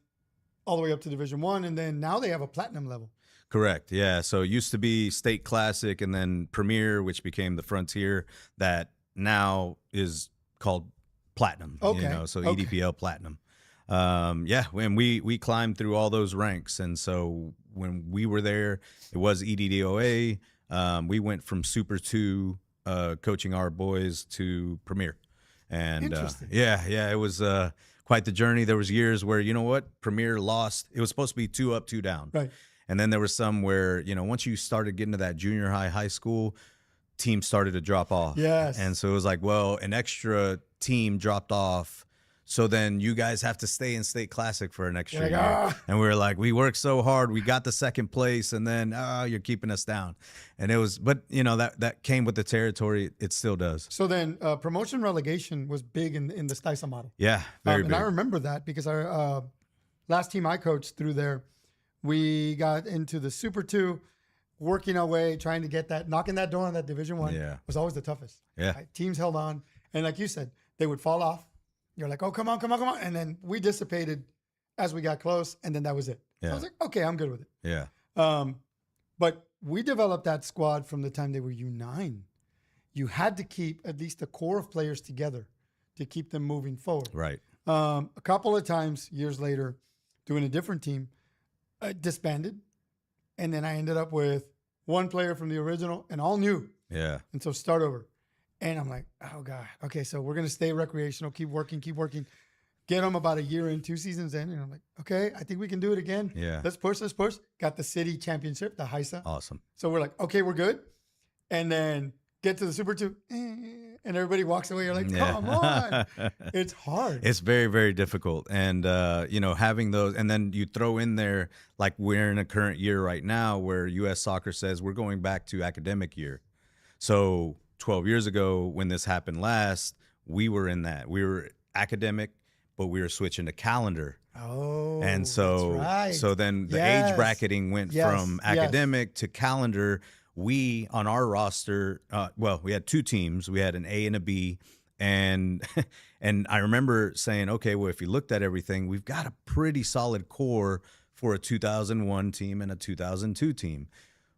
all the way up to Division I. And then now they have a platinum level. Correct. Yeah. So it used to be State Classic and then Premier, which became the Frontier, that now is called Platinum. Okay. So Okay. EDPL Platinum. When we climbed through all those ranks, and so when we were there, it was EDDOA. We went from Super 2, coaching our boys, to Premier, and Interesting. it was quite the journey. There was years where Premier lost. It was supposed to be 2 up, 2 down, Right. and then there was some where once you started getting to that junior high school, teams started to drop off. Yes. And so it was like, well, an extra team dropped off. So then you guys have to stay in State Classic for an extra Like, year. ah. And we were like, we worked so hard. We got the 2nd place, and then you're keeping us down. And it was, but that came with the territory. It still does. So then promotion relegation was big in the STISA model. Yeah, very And big. I remember that because our last team I coached through there, we got into the Super 2, working our way, trying to get that, knocking that door on that Division I Yeah. was always the toughest. Yeah. Right? Teams held on. And like you said, they would fall off. You're like, oh, come on. And then we dissipated as we got close, and then that was it. So I Yeah. was like, okay, I'm good with it. Yeah. But we developed that squad from the time they were U9. You had to keep at least the core of players together to keep them moving forward. Right. A couple of times, years later, doing a different team, disbanded. And then I ended up with one player from the original and all new. Yeah. And so start over. And I'm like, oh God, okay, so we're going to stay recreational, keep working. Get them about a year in, 2 seasons in. And I'm like, okay, I think we can do it again. Yeah. Let's push. Got the city championship, the HISA. Awesome. So we're like, okay, we're good. And then get to the Super 2. and everybody walks away. You're like, Yeah. come on. It's hard. It's very, very difficult. And, having those, and then you throw in there, like we're in a current year right now where U.S. soccer says we're going back to academic year. So 12 years ago when this happened last, we were in that. We were academic, but we were switching to calendar. Oh, And so, that's right. so then the Yes. age bracketing went Yes. from academic to calendar. We, on our roster, we had two teams. We had an A and a B. And and I remember saying, okay, well, if you looked at everything, we've got a pretty solid core for a 2001 team and a 2002 team.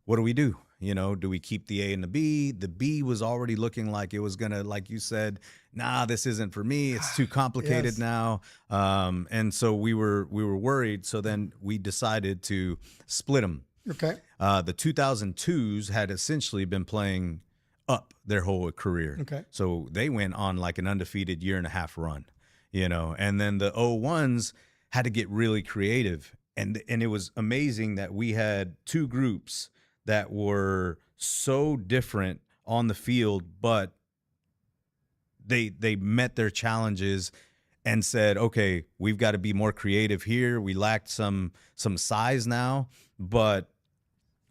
What do we do? Do we keep the A and the B? The B was already looking like it was going to, like you said, nah, this isn't for me. It's too complicated Yes. now. And so we were worried. So then we decided to split them. Okay. The 2002s had essentially been playing up their whole career. Okay. So they went on like an undefeated 1.5 year run, and then the 01s had to get really creative. And it was amazing that we had two groups that were so different on the field, but they met their challenges and said, okay, we've got to be more creative here. We lacked some size now, but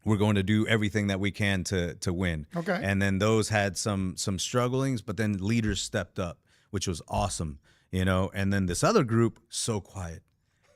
we're going to do everything that we can to win. Okay. And then those had some strugglings, but then leaders stepped up, which was awesome, and then this other group, so quiet,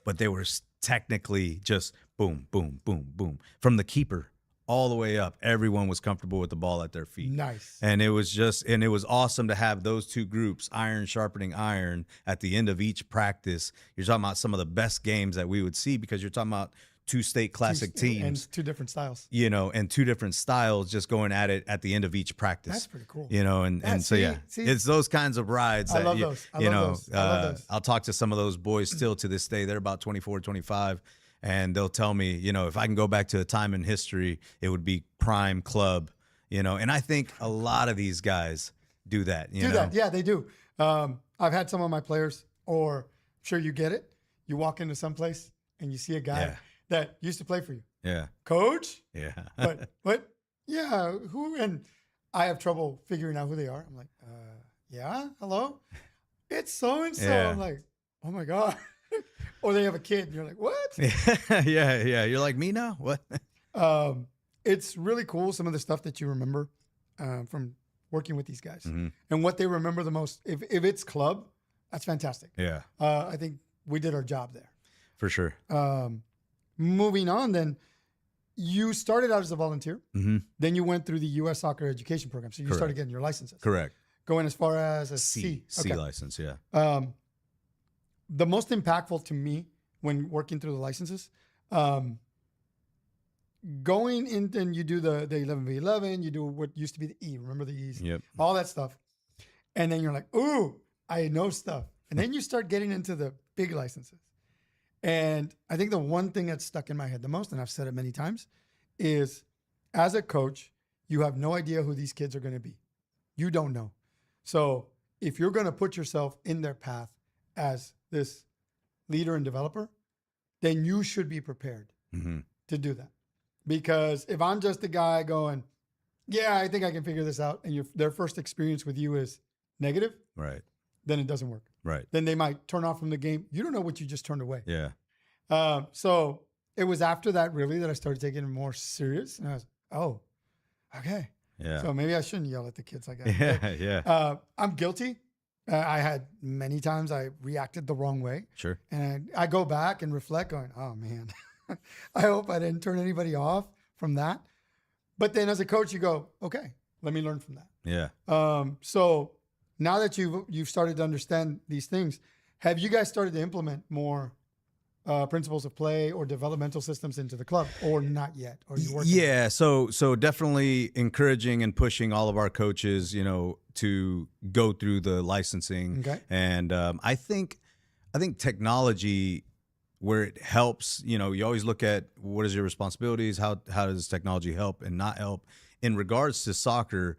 but they were technically just boom, boom, boom, boom. From the keeper all the way up, everyone was comfortable with the ball at their feet. Nice. And it was awesome to have those two groups, iron sharpening iron, at the end of each practice. You're talking about some of the best games that we would see because you're talking about two state classic teams. And two different styles. And two different styles just going at it at the end of each practice. That's pretty cool. So it's those kinds of rides I that love those. I love those. I'll talk to some of those boys still to this day. They're about 24, 25. And they'll tell me, if I can go back to a time in history, it would be prime club, and I think a lot of these guys do that. Yeah, they do. I've had some of my players, or I'm sure you get it. You walk into some place and you see a guy that used to play for you. Yeah. Coach? Yeah. But yeah, who? And I have trouble figuring out who they are. I'm like, yeah, hello? It's so-and-so. Yeah. I'm like, oh my God. Or they have a kid and you're like, what? Yeah. You're like, me now? What? It's really cool, some of the stuff that you remember from working with these guys. Mm-hmm. And what they remember the most. If it's club, that's fantastic. Yeah. I think we did our job there. For sure. Moving on then, you started out as a volunteer. Mm-hmm. Then you went through the U.S. Soccer Education Program. So you Correct. started getting your licenses. Correct. Going as far as a C Okay. license, yeah. The most impactful to me when working through the licenses, going in and you do the 11v11, you do what used to be the E. Remember the E's? Yep. All that stuff. And then you're like, ooh, I know stuff. And then you start getting into the big licenses. And I think the one thing that's stuck in my head the most, and I've said it many times, is as a coach, you have no idea who these kids are going to be. You don't know. So if you're going to put yourself in their path as this leader and developer, then you should be prepared to do that. Because if I'm just a guy going, yeah, I think I can figure this out, and their first experience with you is negative, Right. then it doesn't work. Right. Then they might turn off from the game. You don't know what you just turned away. Yeah. So it was after that really that I started taking it more serious. And I was, oh, okay. Yeah. So maybe I shouldn't yell at the kids like that. Yeah. Yeah. I'm guilty. I had many times I reacted the wrong way. Sure. And I go back and reflect going, oh man, I hope I didn't turn anybody off from that. But then as a coach, you go, okay, let me learn from that. Yeah. So now that you've started to understand these things, have you guys started to implement more principles of play or developmental systems into the club, or not yet? Or are you working? Yeah. So definitely encouraging and pushing all of our coaches, to go through the licensing. Okay. And I think technology, where it helps, you always look at what is your responsibilities, how does technology help and not help. In regards to soccer,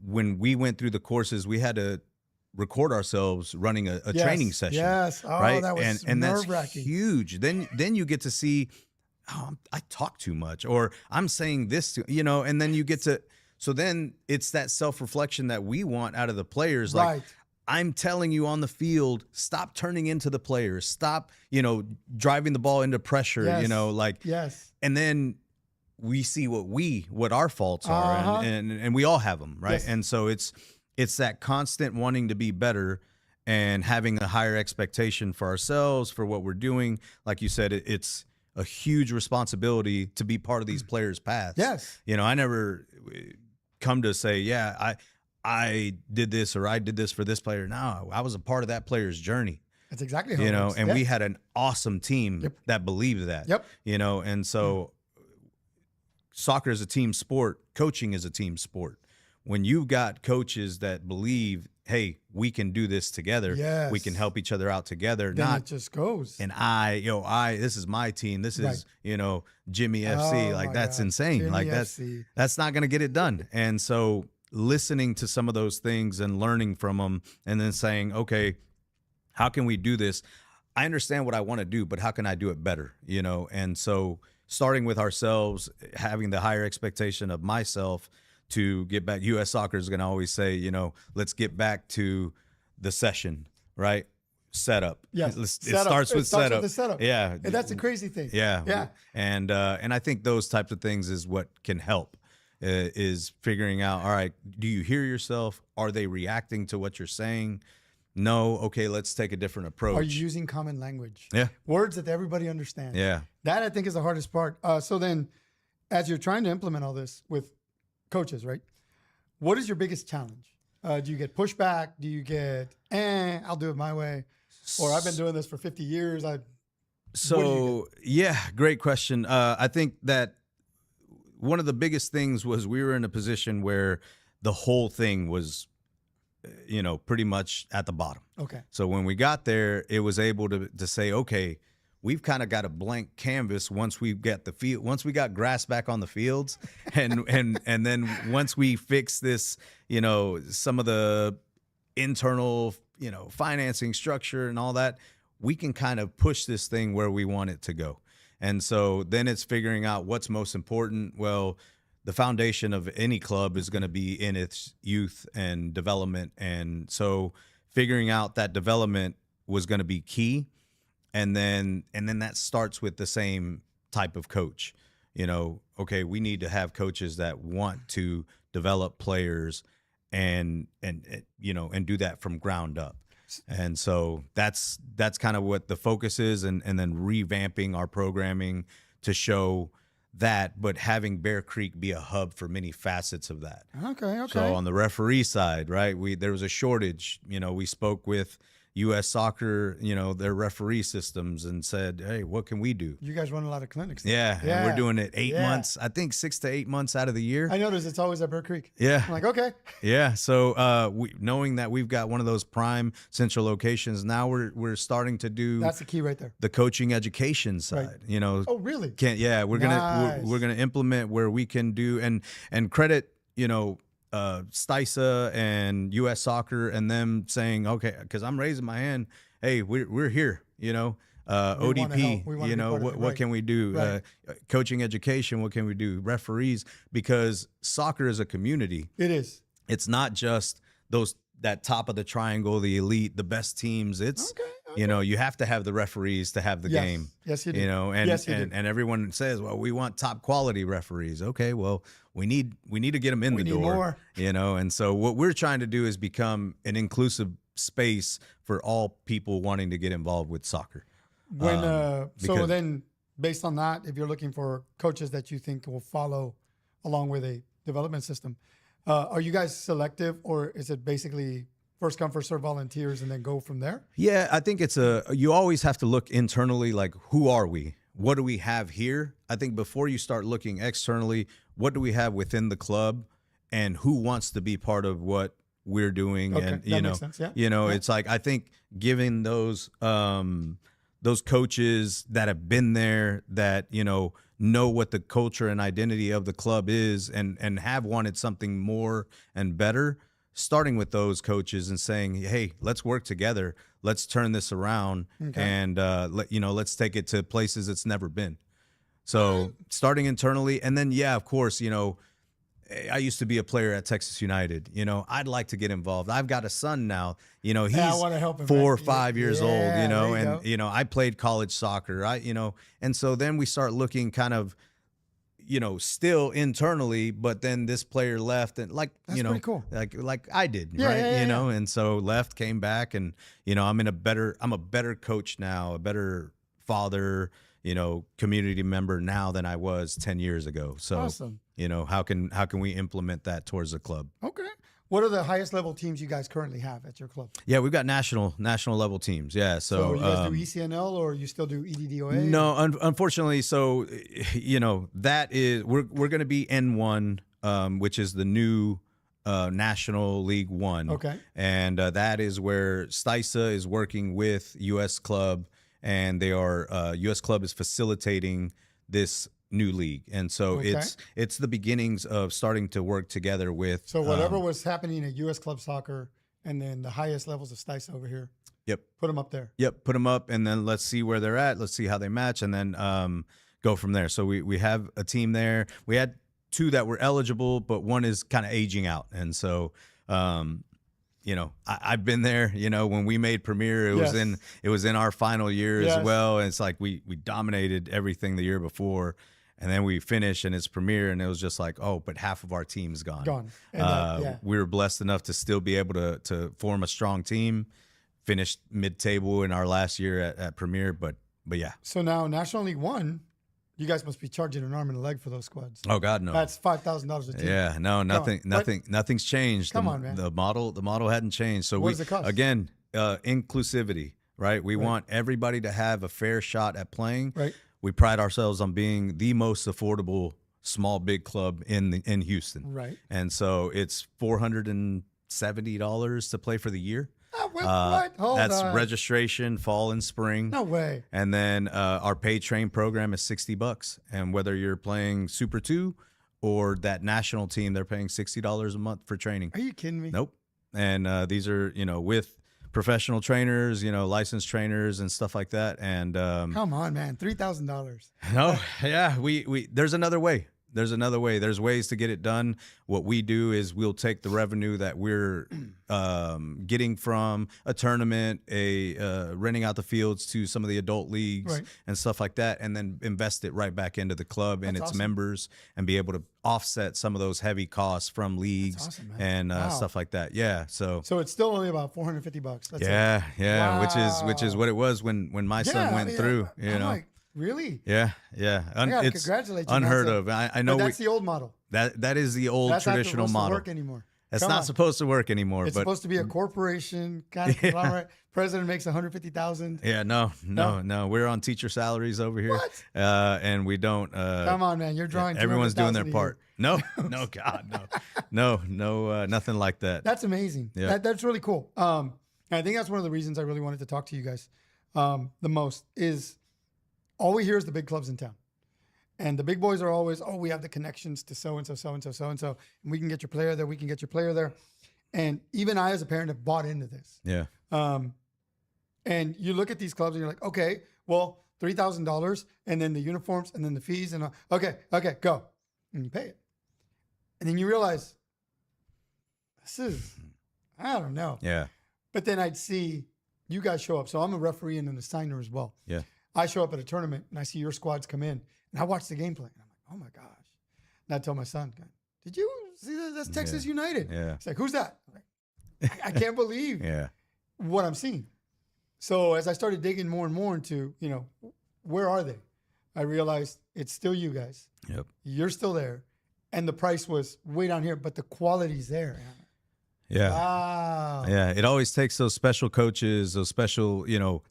when we went through the courses, we had to record ourselves running a training session. Yes. Oh, right. that was and that's nerve-wracking. huge. Then you get to see, I talk too much, or I'm saying this to, and then you get to, So then it's that self-reflection that we want out of the players. Like, Right. I'm telling you on the field, stop turning into the players. Stop, driving the ball into pressure, Yes. Yes. and then we see what our faults are, Uh-huh. and we all have them, right? Yes. And so it's that constant wanting to be better and having a higher expectation for ourselves, for what we're doing. Like you said, it's a huge responsibility to be part of these players' paths. Yes. I never come to say, yeah, I did this or I did this for this player. No, I was a part of that player's journey. That's exactly how it works. And Yeah. we had an awesome team Yep. that believed that. Yep. And so soccer is a team sport, coaching is a team sport. When you've got coaches that believe, hey, we can do this together, Yes. we can help each other out together, Then not it just goes. and this is my team, this is, Jimmy FC. Oh, Like, my that's God. insane. Jimmy Like, FC. that's not going to get it done. And so listening to some of those things and learning from them, and then saying, okay, how can we do this? I understand what I want to do, but how can I do it better? And so starting with ourselves, having the higher expectation of myself to get back. U.S. Soccer is going to always say, let's get back to the session, right? Setup. Yes. It Setup. starts with It starts setup. with the setup. Yeah. And that's the crazy thing. Yeah. Yeah. And I think those types of things is what can help, is figuring out, all right, do you hear yourself? Are they reacting to what you're saying? No. Okay, let's take a different approach. Are you using common language? Yeah. Words that everybody understands. Yeah. That, I think, is the hardest part. So then, as you're trying to implement all this with coaches, right? What is your biggest challenge? Do you get pushback? Do you get, I'll do it my way? Or I've been doing this for 50 years. So, yeah, great question. I think that one of the biggest things was we were in a position where the whole thing was, pretty much at the bottom. Okay. So when we got there, it was able to say, okay, we've kind of got a blank canvas once we get the field, once we got grass back on the fields, and then once we fix this, some of the internal, financing structure and all that, we can kind of push this thing where we want it to go. And so then it's figuring out what's most important. Well, the foundation of any club is going to be in its youth and development. And so figuring out that development was going to be key. And then that starts with the same type of coach. Okay, we need to have coaches that want to develop players and do that from ground up. And so that's kind of what the focus is, and then revamping our programming to show that, but having Bear Creek be a hub for many facets of that. Okay. So on the referee side, right, there was a shortage. We spoke with U.S. Soccer, their referee systems, and said, hey, what can we do? You guys run a lot of clinics. Yeah, and we're doing it 8 Yeah. months, I think 6 to 8 months out of the year. I notice it's always at Bear Creek. Yeah. I'm like, okay. Yeah. So knowing that we've got one of those prime central locations, now we're starting to do That's the key right there. the coaching education side. Oh, really? We're Nice. we're gonna implement where we can do and credit Stysa and U.S. Soccer and them saying, okay, because I'm raising my hand. Hey, we're here. ODP. We wanna be part of it, What right. can we do? Right. Coaching education. What can we do? Referees, because soccer is a community. It is. It's not just that top of the triangle, the elite, the best teams. It's Okay. you have to have the referees to have the Yes. game. Yes, you do. And Yes, you do. and everyone says, well, we want top quality referees. Okay, well, we need to get them in We the need door. more. And so what we're trying to do is become an inclusive space for all people wanting to get involved with soccer. When so because- then, based on that, if you're looking for coaches that you think will follow along with a development system, are you guys selective, or is it basically first come first serve volunteers and then go from there? Yeah, I think you always have to look internally, like, who are we? What do we have here? I think before you start looking externally, what do we have within the club, and who wants to be part of what we're doing? Okay, And that makes sense, yeah. Yeah. It's like, I think giving those coaches that have been there, that know what the culture and identity of the club is, and have wanted something more and better, starting with those coaches and saying, hey, let's work together, let's turn this around, and let's take it to places it's never been. So starting internally, and then of course, I used to be a player at Texas United. You know, I'd like to get involved. I've got a son now. You know, he's I wanna help him, 4 or right? 5 years old. Yeah, You know, there you and go. you know, I played college soccer. And so then we start looking kind of, still internally, but then this player left, and That's pretty cool. like I did, Yeah, right? yeah, yeah, And so left, came back, and I'm a better coach now, a better father, community member now than I was 10 years ago. So, Awesome. how can we implement that towards the club? Okay. What are the highest level teams you guys currently have at your club? Yeah, we've got national level teams. Yeah, So you guys do um, ECNL or you still do EDDOA? no, unfortunately, so that is we're going to be N1, which is the new National League One. Okay. And that is where Stisa is working with US Club, and they are US Club is facilitating this new league, and so Okay. it's the beginnings of starting to work together with. So whatever was happening at US Club Soccer and then the highest levels of STICE over here, Yep. put them up there. Yep, put them up, and then let's see where they're at. Let's see how they match, and then go from there. So we have a team there. We had 2 that were eligible, but one is kind of aging out, and so I've been there. When we made Premier, it was in our final year Yes. as well, and it's like we dominated everything the year before. And then we finish and it's Premier, and it was just like, oh, but half of our team's gone. Gone. And yeah. We were blessed enough to still be able to form a strong team, finished mid-table in our last year at Premier, but yeah. So now National League One, you guys must be charging an arm and a leg for those squads. Oh God, no. That's $5,000 a team. Yeah, no, nothing's changed. Come on, man. The model hadn't changed. So What does it cost? Again, inclusivity, right? We want everybody to have a fair shot at playing. Right. We pride ourselves on being the most affordable small big club in Right. Houston. And so it's $470 to play for the year. What? Hold That's on. registration, fall and spring. No way. And then our paid train program is $60. And whether you're playing Super 2 or that national team, they're paying $60 a month for training. Are you kidding me? Nope. And these are, with professional trainers, licensed trainers and stuff like that. And Come on, man. $3,000. no, yeah, we there's another way. There's another way. There's ways to get it done. What we do is we'll take the revenue that we're getting from a tournament, renting out the fields to some of the adult leagues Right. and stuff like that, and then invest it right back into the club and That's its awesome. members, and be able to offset some of those heavy costs from leagues awesome, man. and Wow. stuff like that. Yeah. So So it's still only about $450. That's it. yeah, which is Wow. what it was when my son went through. I'm like, really? Yeah. I gotta It's congratulate you. unheard That's of. I know But that's the old model. that is the old That's traditional not supposed model. to work anymore. That's Come not on. supposed to work anymore. It's but supposed to be a corporation kind of conglomerate. President makes $150,000. yeah, no. We're on teacher salaries over here, What? and we don't. Come on, man. You're drawing. Everyone's doing their 200,000 a part. year. No, God, no, nothing like that. That's amazing. Yeah. That's really cool. And I think that's one of the reasons I really wanted to talk to you guys the most is all we hear is the big clubs in town. And the big boys are always, oh, we have the connections to so-and-so, so-and-so, so-and-so. And we can get your player there. We can get your player there. And even I, as a parent, have bought into this. Yeah, And you look at these clubs and you're like, okay, well, $3,000 and then the uniforms and then the fees and okay, go. And you pay it. And then you realize, this is, I don't know. yeah, But then I'd see you guys show up. So I'm a referee and an assigner as well. yeah. I show up at a tournament and I see your squads come in and I watch the gameplay. And I'm like, oh my gosh. And I tell my son, did you see that? That's Texas United. Yeah. He's like, who's that? I'm like, I can't believe Yeah, what I'm seeing. So as I started digging more and more into, where are they? I realized it's still you guys. yep. You're still there. And the price was way down here, but the quality's there. Yeah. Wow. Yeah, it always takes those special coaches, those special,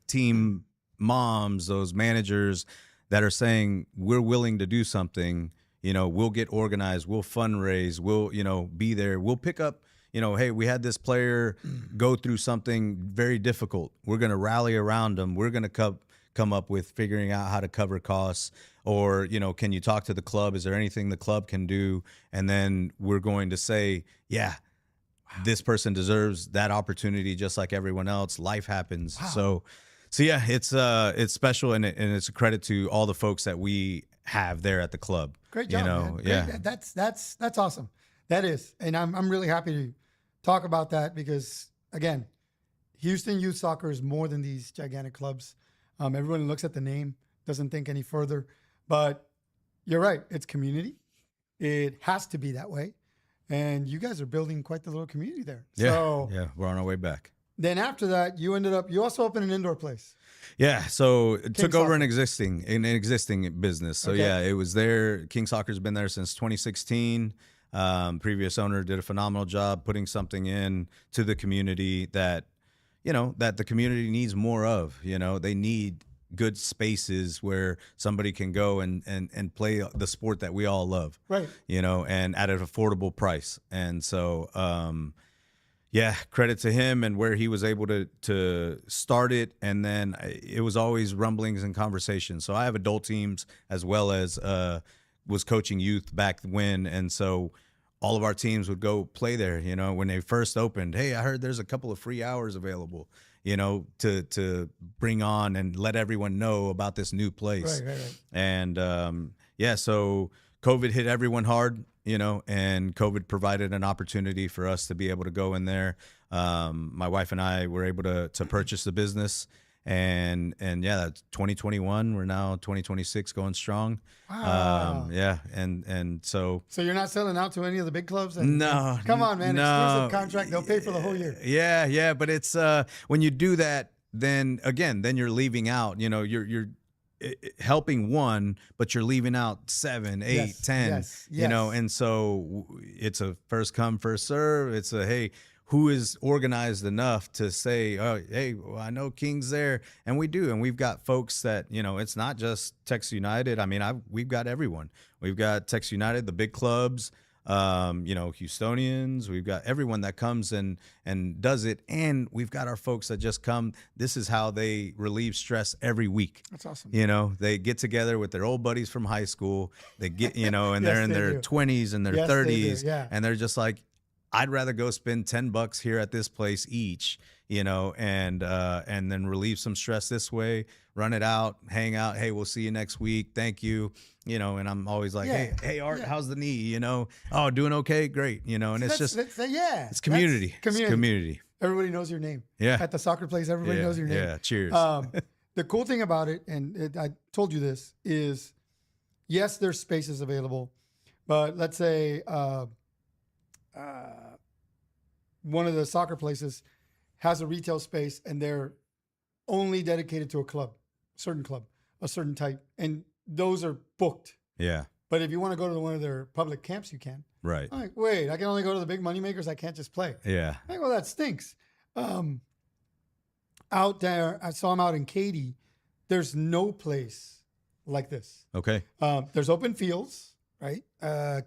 team moms, those managers that are saying, we're willing to do something, we'll get organized, we'll fundraise, we'll, be there, we'll pick up, hey, we had this player go through something very difficult. We're going to rally around them. We're going to come up with figuring out how to cover costs, or, can you talk to the club? Is there anything the club can do? And then we're going to say, yeah, this person deserves that opportunity just like everyone else. Life happens. Wow. So yeah, it's special, and it's a credit to all the folks that we have there at the club. Great job, man. Yeah. Great. That's awesome. That is. And I'm really happy to talk about that because, again, Houston youth soccer is more than these gigantic clubs. Everyone looks at the name, doesn't think any further. But you're right. It's community. It has to be that way. And you guys are building quite the little community there. Yeah, So yeah, we're on our way back. then after that, you also opened an indoor place. Yeah, so it took over Soccer. an existing business. So Okay. yeah, it was there. King Soccer's been there since 2016. Previous owner did a phenomenal job putting something in to the community that the community needs more of. They need good spaces where somebody can go and play the sport that we all love. Right. And at an affordable price. And so yeah, credit to him and where he was able to start it. And then it was always rumblings and conversations. So I have adult teams as well as was coaching youth back when. And so all of our teams would go play there, when they first opened. Hey, I heard there's a couple of free hours available, to bring on and let everyone know about this new place. Right. And yeah, so COVID hit everyone hard. And COVID provided an opportunity for us to be able to go in there. My wife and I were able to purchase the business, and yeah, that's 2021. We're now 2026 going strong. Wow. Yeah, and so you're not selling out to any of the big clubs? no, Come on, man. no. Exclusive contract. They'll pay for the whole year. Yeah, but it's when you do that, then you're leaving out. You're helping one, but you're leaving out 7, 8, Yes, 10, yes, and so it's a first come, first serve. It's a, hey, who is organized enough to say, oh, hey, well, I know King's there, and we do. And we've got folks that, it's not just Texas United. I mean, we've got everyone. We've got Texas United, the big clubs, Houstonians. We've got everyone that comes and does it. And we've got our folks that just come. This is how they relieve stress every week. That's awesome. They get together with their old buddies from high school. They get, and Yes, they're in they their do. 20s and their Yes, they do, 30s. yeah. And they're just like, I'd rather go spend $10 here at this place each, and then relieve some stress this way, run it out, hang out. Hey, we'll see you next week. Thank you. And I'm always like, Yeah, hey, Art, yeah. how's the knee? Oh, doing okay, great. And it's just, it's community. That's It's community. Everybody knows your name. Yeah. At the soccer place, everybody knows your name. Yeah. Cheers. The cool thing about it, and I told you this, is yes, there's spaces available, but let's say one of the soccer places has a retail space and they're only dedicated to a certain club, a certain type, and those are booked. Yeah. But if you want to go to one of their public camps, you can. Right. I'm like, wait, I can only go to the big money makers. I can't just play. Yeah. I'm like, well, that stinks. Out there, I saw him out in Katy. There's no place like this. Okay. There's open fields, right?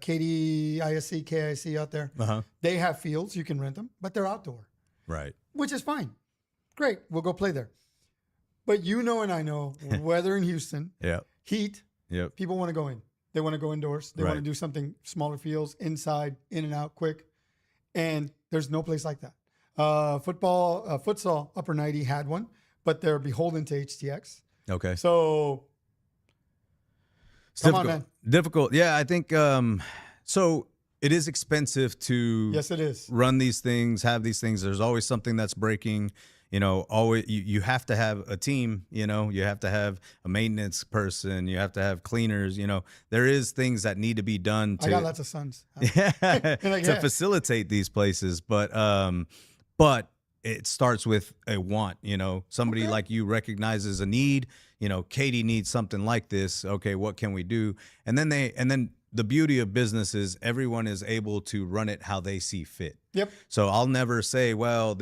Katy, ISC, KIC out there. Uh-huh. They have fields. You can rent them, but they're outdoor, Right. which is fine. Great. We'll go play there. But and I know, weather in Houston, Yeah. heat, Yep. people want to go in. They want to go indoors. They want to Right. do something smaller fields, inside, in and out, quick. And there's no place like that. Futsal, Upper 90 had one, but they're beholden to HTX. Okay. So It's come on, difficult. man. Difficult. Yeah, I think so it is expensive to Yes, it is. run these things, have these things. There's always something that's breaking. Always you have to have a team, you have to have a maintenance person, you have to have cleaners, there is things that need to be done I got to lots of sons. to facilitate these places. But it starts with a want, somebody Okay. like you recognizes a need, Katie needs something like this. Okay, what can we do? And then the beauty of business is everyone is able to run it how they see fit. Yep. So I'll never say, well,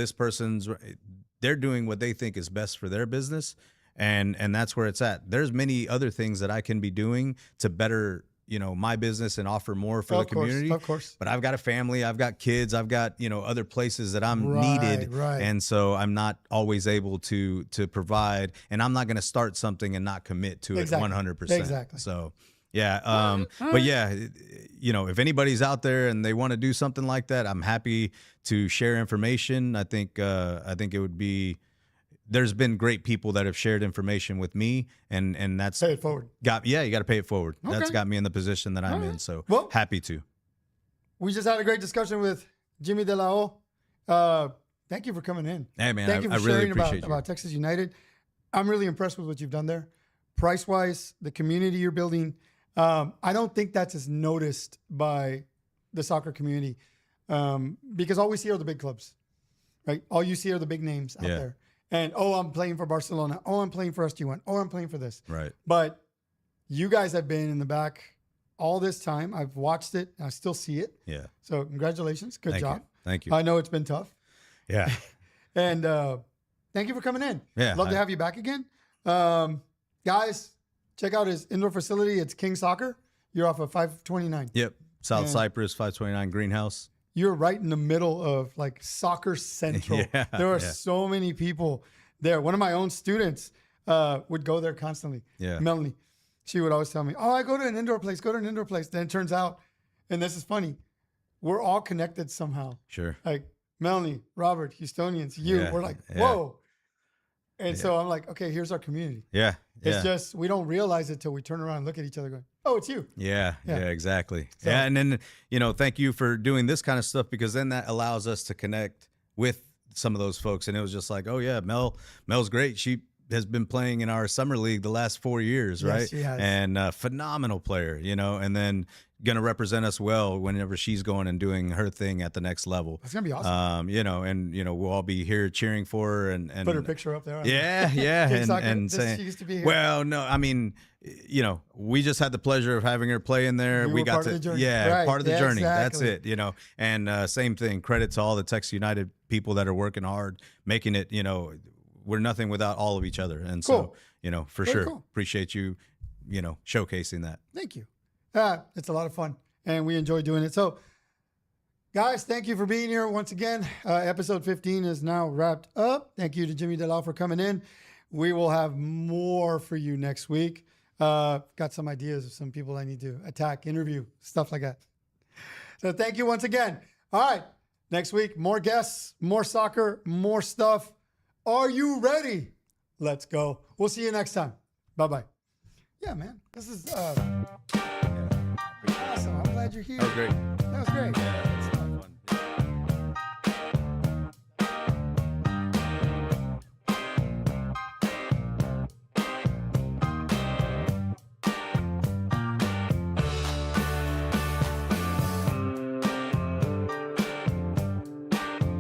they're doing what they think is best for their business. And that's where it's at. There's many other things that I can be doing to better, my business and offer more for the community. Of course. But I've got a family, I've got kids, I've got, other places that I'm Right, needed. right. And so I'm not always able to provide, and I'm not going to start something and not commit to it Exactly. 100%. Exactly. So yeah. But yeah, if anybody's out there and they want to do something like that, I'm happy to share information. I think it would be, there's been great people that have shared information with me, and that's Pay it forward. you got to pay it forward. That's Okay. got me in the position that I'm All in. right. So Well- happy to. we just had a great discussion with Jimmy De La O. Thank you for coming in. Hey, man, Thank you for I really sharing appreciate you. about Texas United. I'm really impressed with what you've done there. Price-wise, the community you're building. I don't think that's as noticed by the soccer community because all we see are the big clubs, right? All you see are the big names out there. And, oh, I'm playing for Barcelona. Oh, I'm playing for SG1. Oh, I'm playing for this. Right. But you guys have been in the back all this time. I've watched it. I still see it. Yeah. So congratulations. Good job. Thank you. I know it's been tough. Yeah. And thank you for coming in. Yeah. Love to have you back again. Guys, check out his indoor facility. It's King Soccer. You're off of 529. Yep. South And Cypress, 529 Greenhouse. you're right in the middle of like soccer central. There are so many people there. One of my own students would go there constantly. Yeah. Melanie, she would always tell me, oh, I go to an indoor place, go to an indoor place. Then it turns out, and this is funny, we're all connected somehow. Sure. Like Melanie, Robert, Houstonians, you, Yeah. we're like, Yeah. whoa. And so I'm like, okay, here's our community. Yeah. It's just, we don't realize it till we turn around and look at each other going, oh, it's you. Yeah, Yeah. exactly. So- Yeah, and then, thank you for doing this kind of stuff because then that allows us to connect with some of those folks. And it was just like, oh yeah, Mel's great. She has been playing in our summer league the last 4 years, Yes, right? she has. And phenomenal player, and then going to represent us well whenever she's going and doing her thing at the next level. That's going to be awesome. We'll all be here cheering for her and Put her picture up there. Yeah, and saying, she used to be here. well, no, I mean, we just had the pleasure of having her play in there. You We were got part to, of the journey. yeah, Right. part of the Yeah, journey. exactly. That's it, And same thing. Credit to all the Texas United people that are working hard, making it. We're nothing without all of each other, and Cool. so for Very sure, cool. appreciate you, showcasing that. Thank you. It's a lot of fun, and we enjoy doing it. So, guys, thank you for being here once again. Episode 15 is now wrapped up. Thank you to Jimmy DeLau for coming in. We will have more for you next week. Got some ideas of some people I need to attack, interview, stuff like that. So thank you once again. All right, next week, more guests, more soccer, more stuff. Are you ready? Let's go. We'll see you next time. Bye-bye. Yeah, man. This is awesome. I'm glad you're here. That was great. That was great.